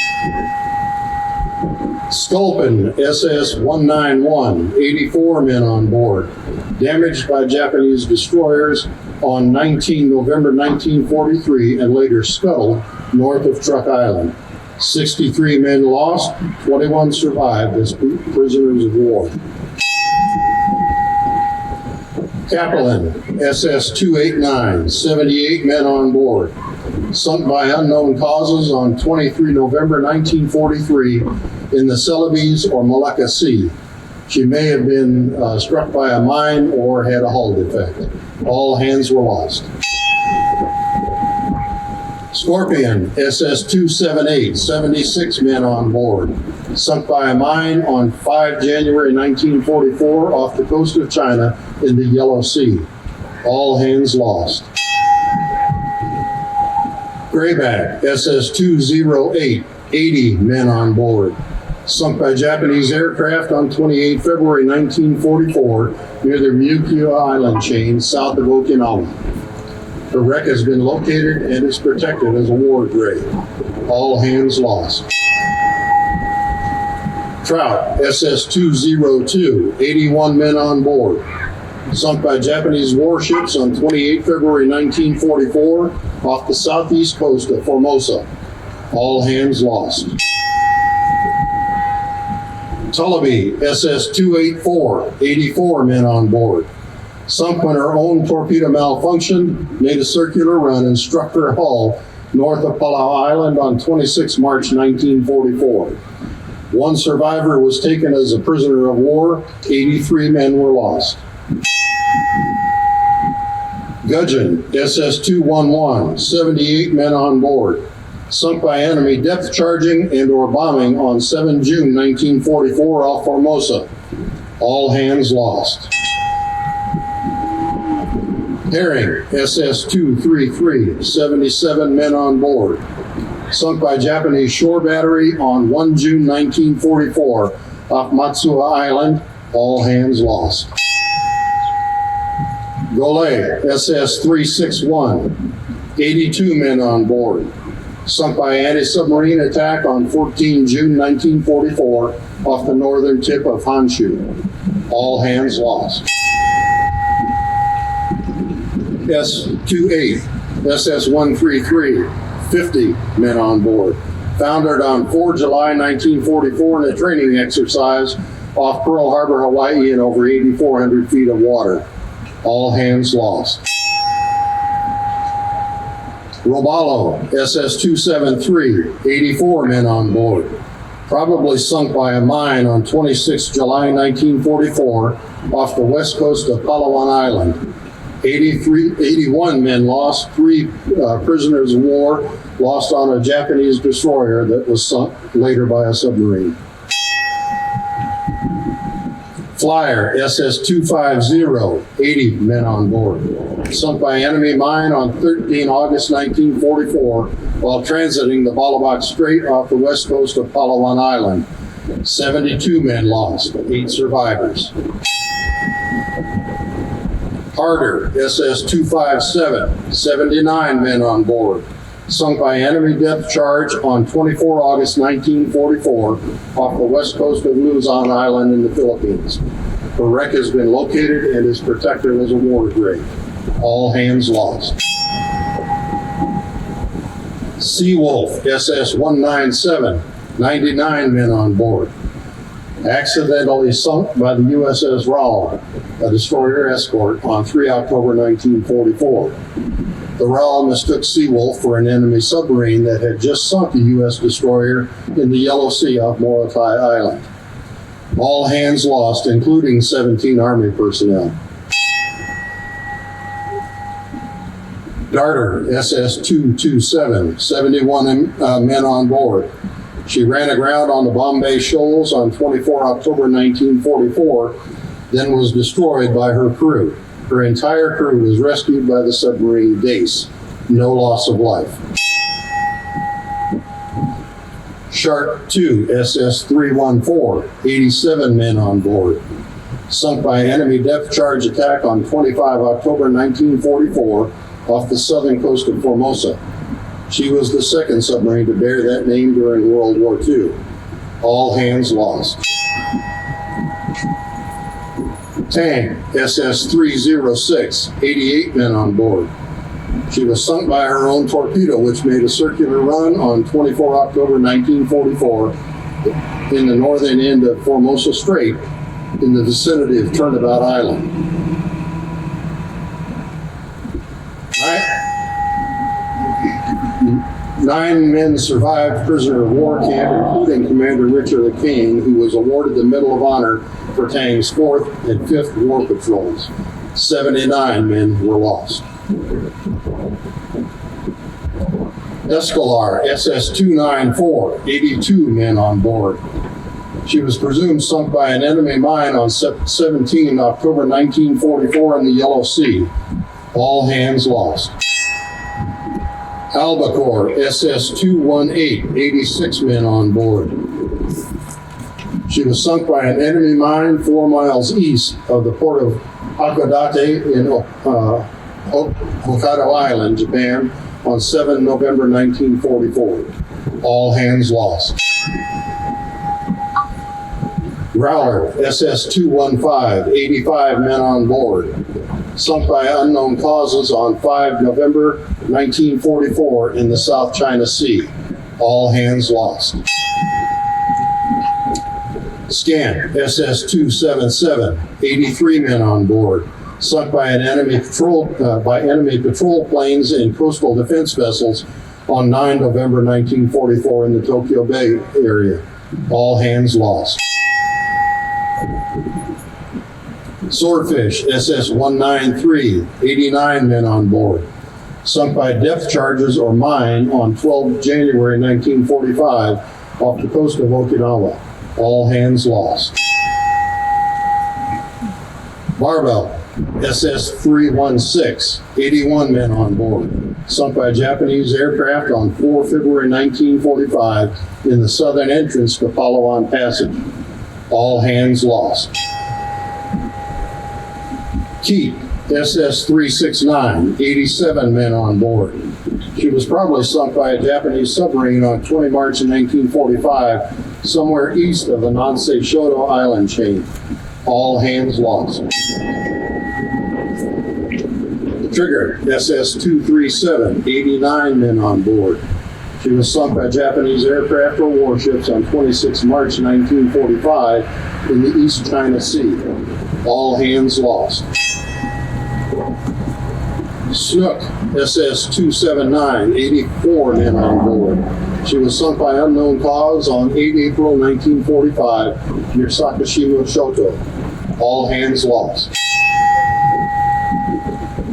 Sculpin, SS-191, 84 men on board. Damaged by Japanese destroyers on 19 November 1943 and later scuttled north of Truk Island. 63 men lost, 21 survived as prisoners of war. Capelin, SS-289, 78 men on board. Sunk by unknown causes on 23 November 1943 in the Celebes or Malacca Sea. She may have been struck by a mine or had a hull defect. All hands were lost. Scorpion, SS-278, 76 men on board. Sunk by a mine on 5 January 1944 off the coast of China in the Yellow Sea. All hands lost. Grayback, SS-208, 80 men on board. Sunk by Japanese aircraft on 28 February 1944 near the Ryukyu Island chain south of Okinawa. The wreck has been located and is protected as a war grave. All hands lost. Trout, SS-202, 81 men on board. Sunk by Japanese warships on 28 February 1944 off the southeast coast of Formosa. All hands lost. Tullaby, SS-284, 84 men on board. Sunk when her own torpedo malfunctioned, made a circular run and struck her hull north of Palau Island on 26 March 1944. 1 survivor was taken as a prisoner of war. 83 men were lost. Gudgeon, SS-211, 78 men on board. Sunk by enemy depth charging and or bombing on 7 June 1944 off Formosa. All hands lost. Herring, SS-233, 77 men on board. Sunk by Japanese shore battery on 1 June 1944 off Matsuo Island. All hands lost. Golay, SS-361, 82 men on board. Sunk by anti-submarine attack on 14 June 1944 off the northern tip of Honshu. All hands lost. S-28, SS-133, 50 men on board. Foundered on 4 July 1944 in a training exercise off Pearl Harbor, Hawaii in over 8,400 feet of water. All hands lost. Robalo, SS-273, 84 men on board. Probably sunk by a mine on 26 July 1944 off the west coast of Palawan Island. 81 men lost, 3 prisoners of war lost on a Japanese destroyer that was sunk later by a submarine. Flyer, SS-250, 80 men on board. Sunk by enemy mine on 13 August 1944 while transiting the Balabac Strait off the west coast of Palawan Island. 72 men lost, 8 survivors. Harder, SS-257, 79 men on board. Sunk by enemy depth charge on 24 August 1944 off the west coast of Luzon Island in the Philippines. The wreck has been located and is protected as a war grave. All hands lost. Seawolf, SS-197, 99 men on board. Accidentally sunk by the USS Raul, a destroyer escort, on 3 October 1944. The Raul mistook Seawolf for an enemy submarine that had just sunk a U.S. destroyer in the Yellow Sea off Morotai Island. All hands lost, including 17 Army personnel. Darter, SS-227, 71 men on board. She ran aground on the Bombay Shoals on 24 October 1944, then was destroyed by her crew. Her entire crew was rescued by the submarine Dace. No loss of life. Shark 2, SS-314, 87 men on board. Sunk by enemy depth charge attack on 25 October 1944 off the southern coast of Formosa. She was the second submarine to bear that name during World War II. All hands lost. Tang, SS-306, 88 men on board. She was sunk by her own torpedo, which made a circular run on 24 October 1944 in the northern end of Formosa Strait in the vicinity of Turnabout Island. 9 men survived prisoner of war camp, including Commander Richard the King, who was awarded the Medal of Honor for Tang's 4th and 5th war patrols. 79 men were lost. Escalar, SS-294, 82 men on board. She was presumed sunk by an enemy mine on 17 October 1944 in the Yellow Sea. All hands lost. Albacore, SS-218, 86 men on board. She was sunk by an enemy mine 4 miles east of the port of Hakodate in Hokkaido Island, Japan, on 7 November 1944. All hands lost. Growler, SS-215, 85 men on board. Sunk by unknown causes on 5 November 1944 in the South China Sea. All hands lost. Scan, SS-277, 83 men on board. Sunk by an enemy patrol planes and coastal defense vessels on 9 November 1944 in the Tokyo Bay area. All hands lost. Swordfish, SS-193, 89 men on board. sunk by depth charges or mine on 12 January 1945 off the coast of Okinawa. All hands lost. Barbell, SS-316, 81 men on board, sunk by a Japanese aircraft on 4 February 1945 in the southern entrance to Palawan Passage. All hands lost. Keat, SS-369, 87 men on board. She was probably sunk by a Japanese submarine on 20 March 1945, somewhere east of the Nansei Shoto island chain. All hands lost. Trigger, SS-237, 89 men on board. She was sunk by Japanese aircraft or warships on 26 March 1945 in the East China Sea. All hands lost. Snook, SS-279, 84 men on board. She was sunk by unknown cause on 8 April 1945 near Sakashima Shoto. All hands lost.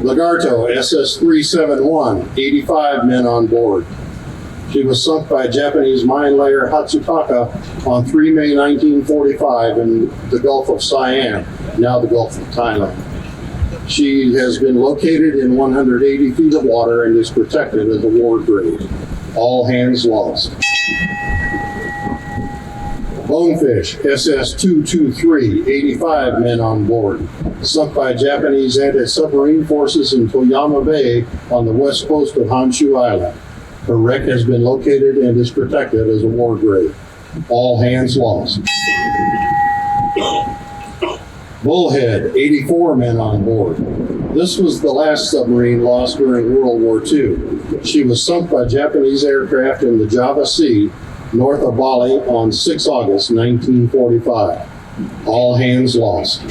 Lagarto, SS-371, 85 men on board. She was sunk by Japanese mine layer Hatsutaka on 3 May 1945 in the Gulf of Siam, now the Gulf of Thailand. She has been located in 180 feet of water and is protected as a war grave. All hands lost. Bonefish, SS-223, 85 men on board, sunk by Japanese anti-submarine forces in Toyama Bay on the west coast of Honshu Island. Her wreck has been located and is protected as a war grave. All hands lost. Bullhead, 84 men on board. This was the last submarine lost during World War II. She was sunk by Japanese aircraft in the Java Sea, north of Bali, on 6 August 1945. All hands lost.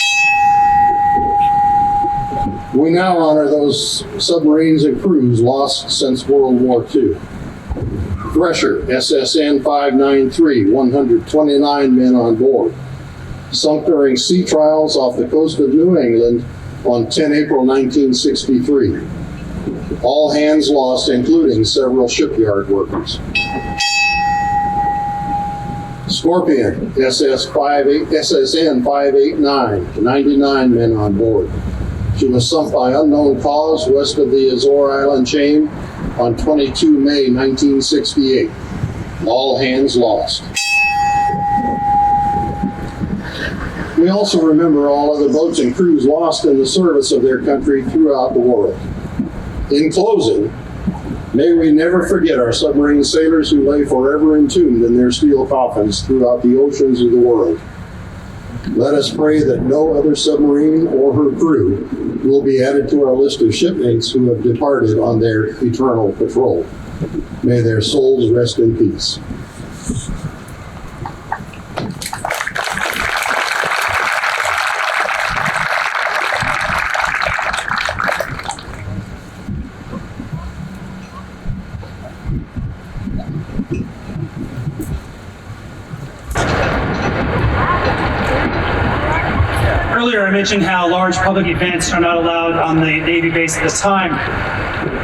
We now honor those submarines and crews lost since World War II. Thresher, SSN 593, 129 men on board, sunk during sea trials off the coast of New England on 10 April 1963. All hands lost, including several shipyard workers. Scorpion, SSN 589, 99 men on board. She was sunk by unknown cause west of the Azore Island chain on 22 May 1968. All hands lost. We also remember all other boats and crews lost in the service of their country throughout the world. In closing, may we never forget our submarine sailors who lay forever entombed in their steel coffins throughout the oceans of the world. Let us pray that no other submarine or her crew will be added to our list of shipmates who have departed on their eternal patrol. May their souls rest in peace. Earlier, I mentioned how large public events are not allowed on the Navy base at this time,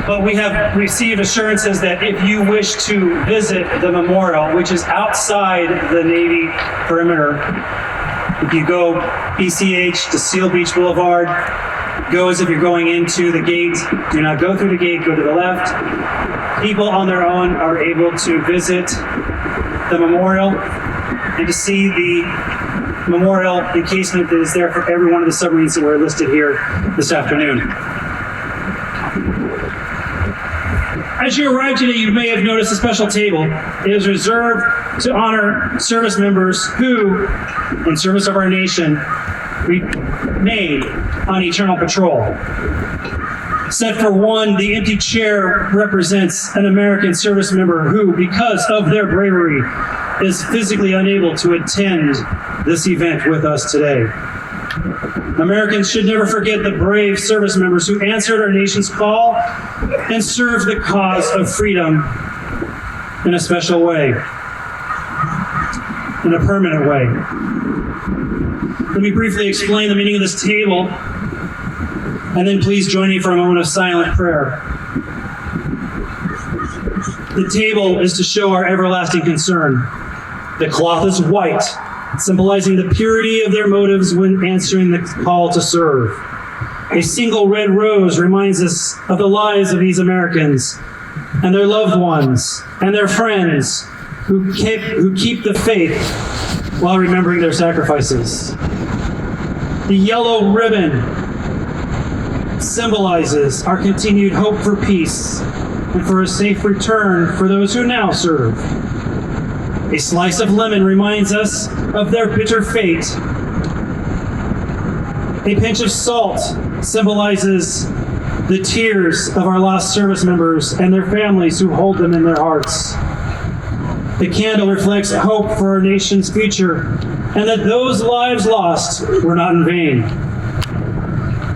but we have received assurances that if you wish to visit the memorial, which is outside the Navy perimeter, if you go BCH to SealBeach Boulevard, go as if you're going into the gate. Do not go through the gate, go to the left. People on their own are able to visit the memorial and to see the memorial encasement that is there for every one of the submarines that were listed here this afternoon. As you arrived today, you may have noticed a special table. It is reserved to honor service members who, in service of our nation, remain on eternal patrol. Set for one, the empty chair represents an American service member who, because of their bravery, is physically unable to attend this event with us today. Americans should never forget the brave service members who answered our nation's call and served the cause of freedom in a special way, in a permanent way. Let me briefly explain the meaning of this table, and then please join me for a moment of silent prayer. The table is to show our everlasting concern. The cloth is white, symbolizing the purity of their motives when answering the call to serve. A single red rose reminds us of the lives of these Americans and their loved ones and their friends who keep the faith while remembering their sacrifices. The yellow ribbon symbolizes our continued hope for peace and for a safe return for those who now serve. A slice of lemon reminds us of their bitter fate. A pinch of salt symbolizes the tears of our lost service members and their families who hold them in their hearts. The candle reflects hope for our nation's future and that those lives lost were not in vain.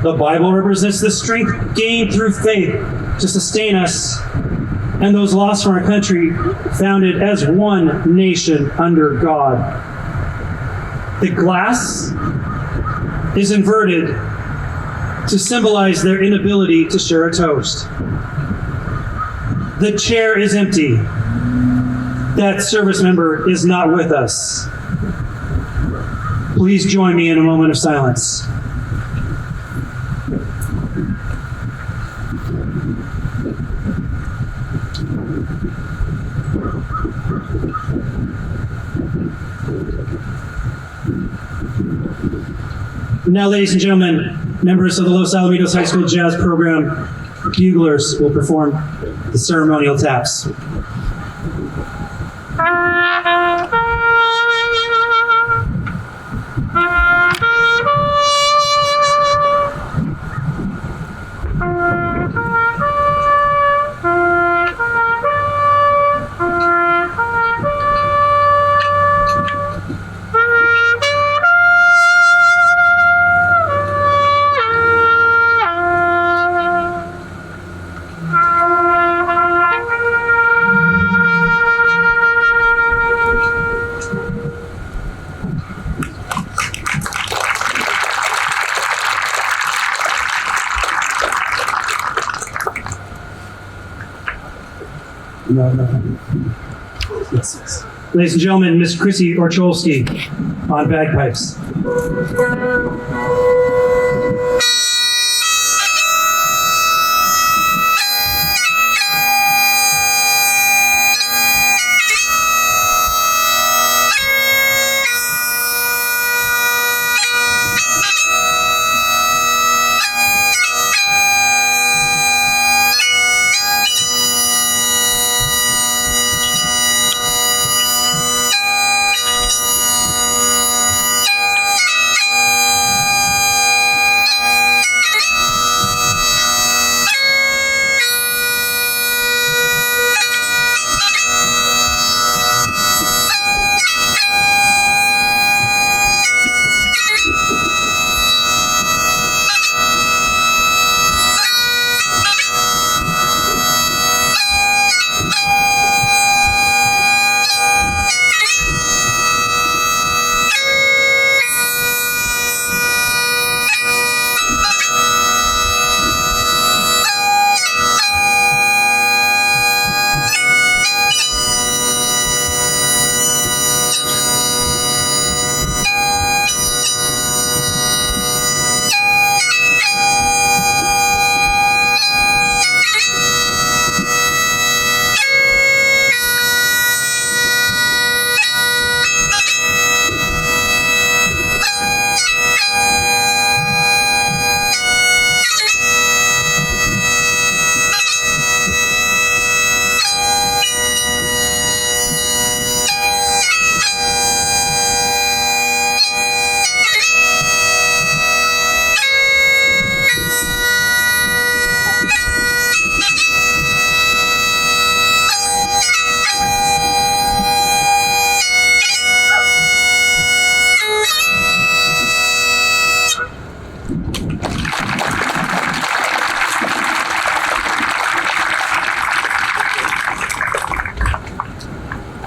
The Bible represents the strength gained through faith to sustain us and those lost from our country, founded as one nation under God. The glass is inverted to symbolize their inability to share a toast. The chair is empty. That service member is not with us. Please join me in a moment of silence. Now, ladies and gentlemen, members of the Los Alamitos High School Jazz Program, buglers will perform the ceremonial taps. Yes. Ladies and gentlemen, Miss Chrissy Orcholski on bagpipes.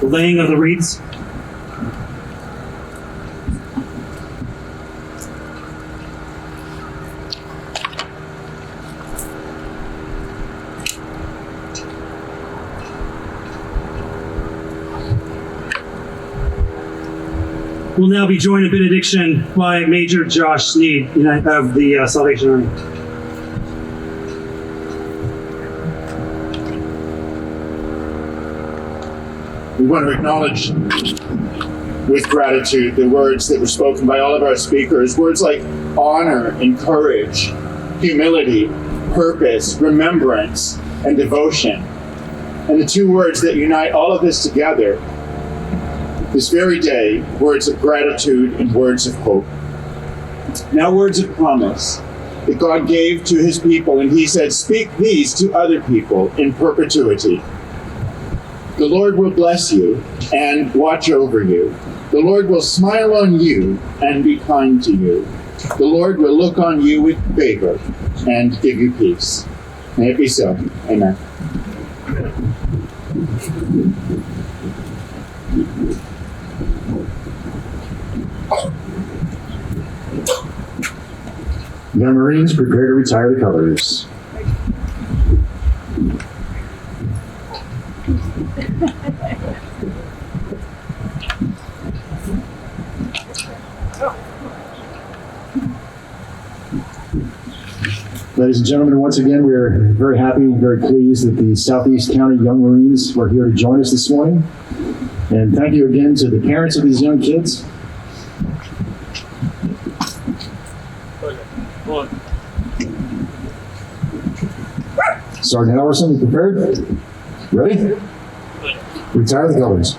The laying of the wreaths. will now be joined in benediction by Major Josh Sneed of the Salvation Army. We want to acknowledge with gratitude the words that were spoken by all of our speakers, words like honor and courage, humility, purpose, remembrance, and devotion. And the two words that unite all of this together, this very day, words of gratitude and words of hope. Now words of promise that God gave to his people, and he said, speak these to other people in perpetuity. The Lord will bless you and watch over you. The Lord will smile on you and be kind to you. The Lord will look on you with favor and give you peace. May it be so. Amen. Young Marines, prepare to retire the colors. Ladies and gentlemen, once again, we are very happy and very pleased that the Southeast County Young Marines were here to join us this morning. And thank you again to the parents of these young kids. Sergeant Halverson, you prepared? Ready? Retire the colors.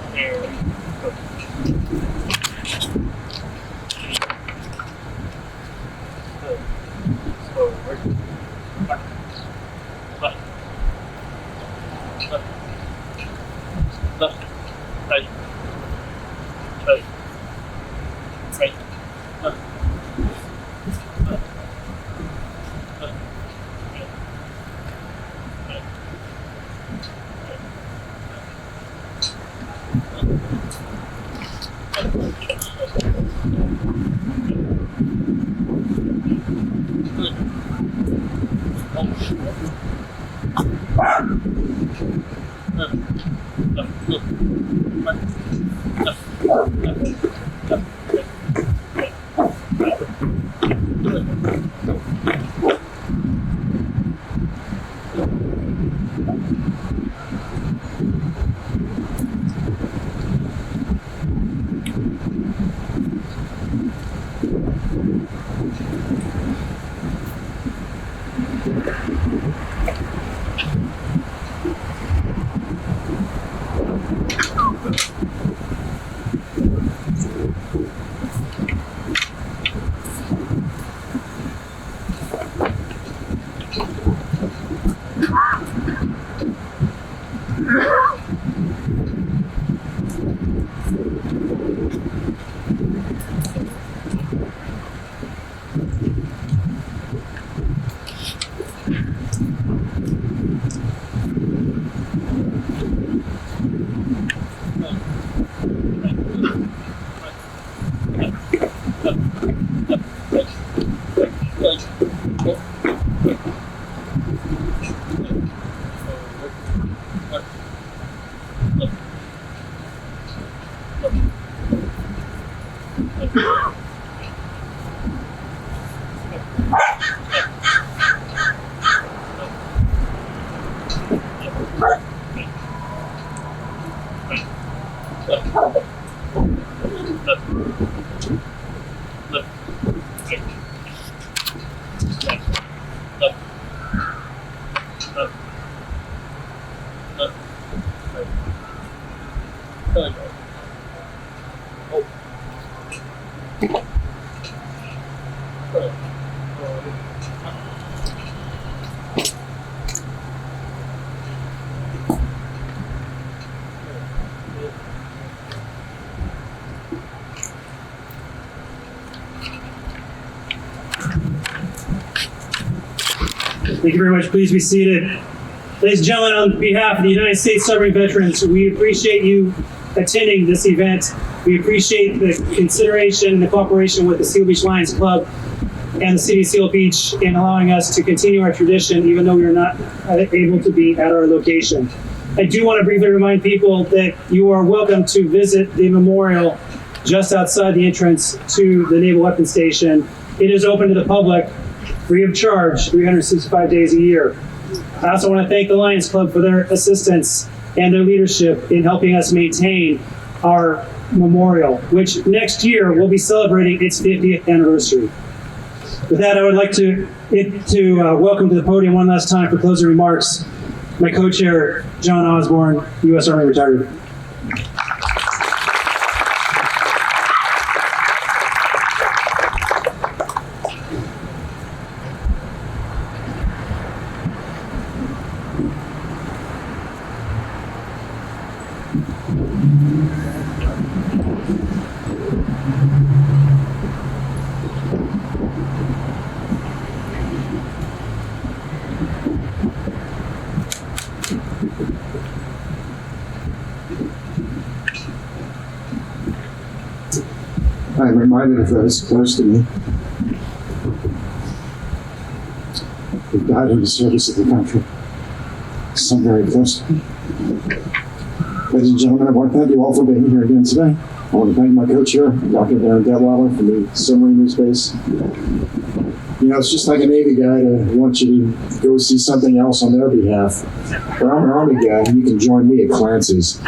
Thank you very much. Please be seated. Ladies and gentlemen, on behalf of the United States Submarine Veterans, we appreciate you attending this event. We appreciate the consideration and the cooperation with the SealBeach Lions Club and the City of Seal Beach in allowing us to continue our tradition, even though we are not able to be at our location. I do want to briefly remind people that you are welcome to visit the memorial just outside the entrance to the Naval Weapons Station. It is open to the public, free of charge, 365 days a year. I also want to thank the Lions Club for their assistance and their leadership in helping us maintain our memorial, which next year will be celebrating its 50th anniversary. With that, I would like to welcome to the podium one last time for closing remarks my co-chair, John Osborne, U.S. Army retired. I'm reminded of those close to me who died in the service of the country. Some very close to me. Ladies and gentlemen, I want to thank you all for being here again today. I want to thank my co-chair, Dr. Darren Detweiler, from the Submarine News Base. You know, it's just like a Navy guy to want you to go see something else on their behalf. But I'm an Army guy, and you can join me at Clancy's.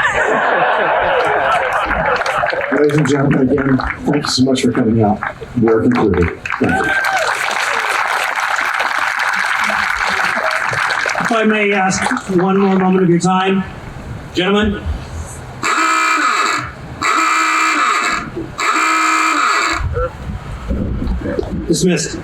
Ladies and gentlemen, again, thank you so much for coming out. We're concluded. Thank you. If I may ask one more moment of your time, gentlemen. Dismissed.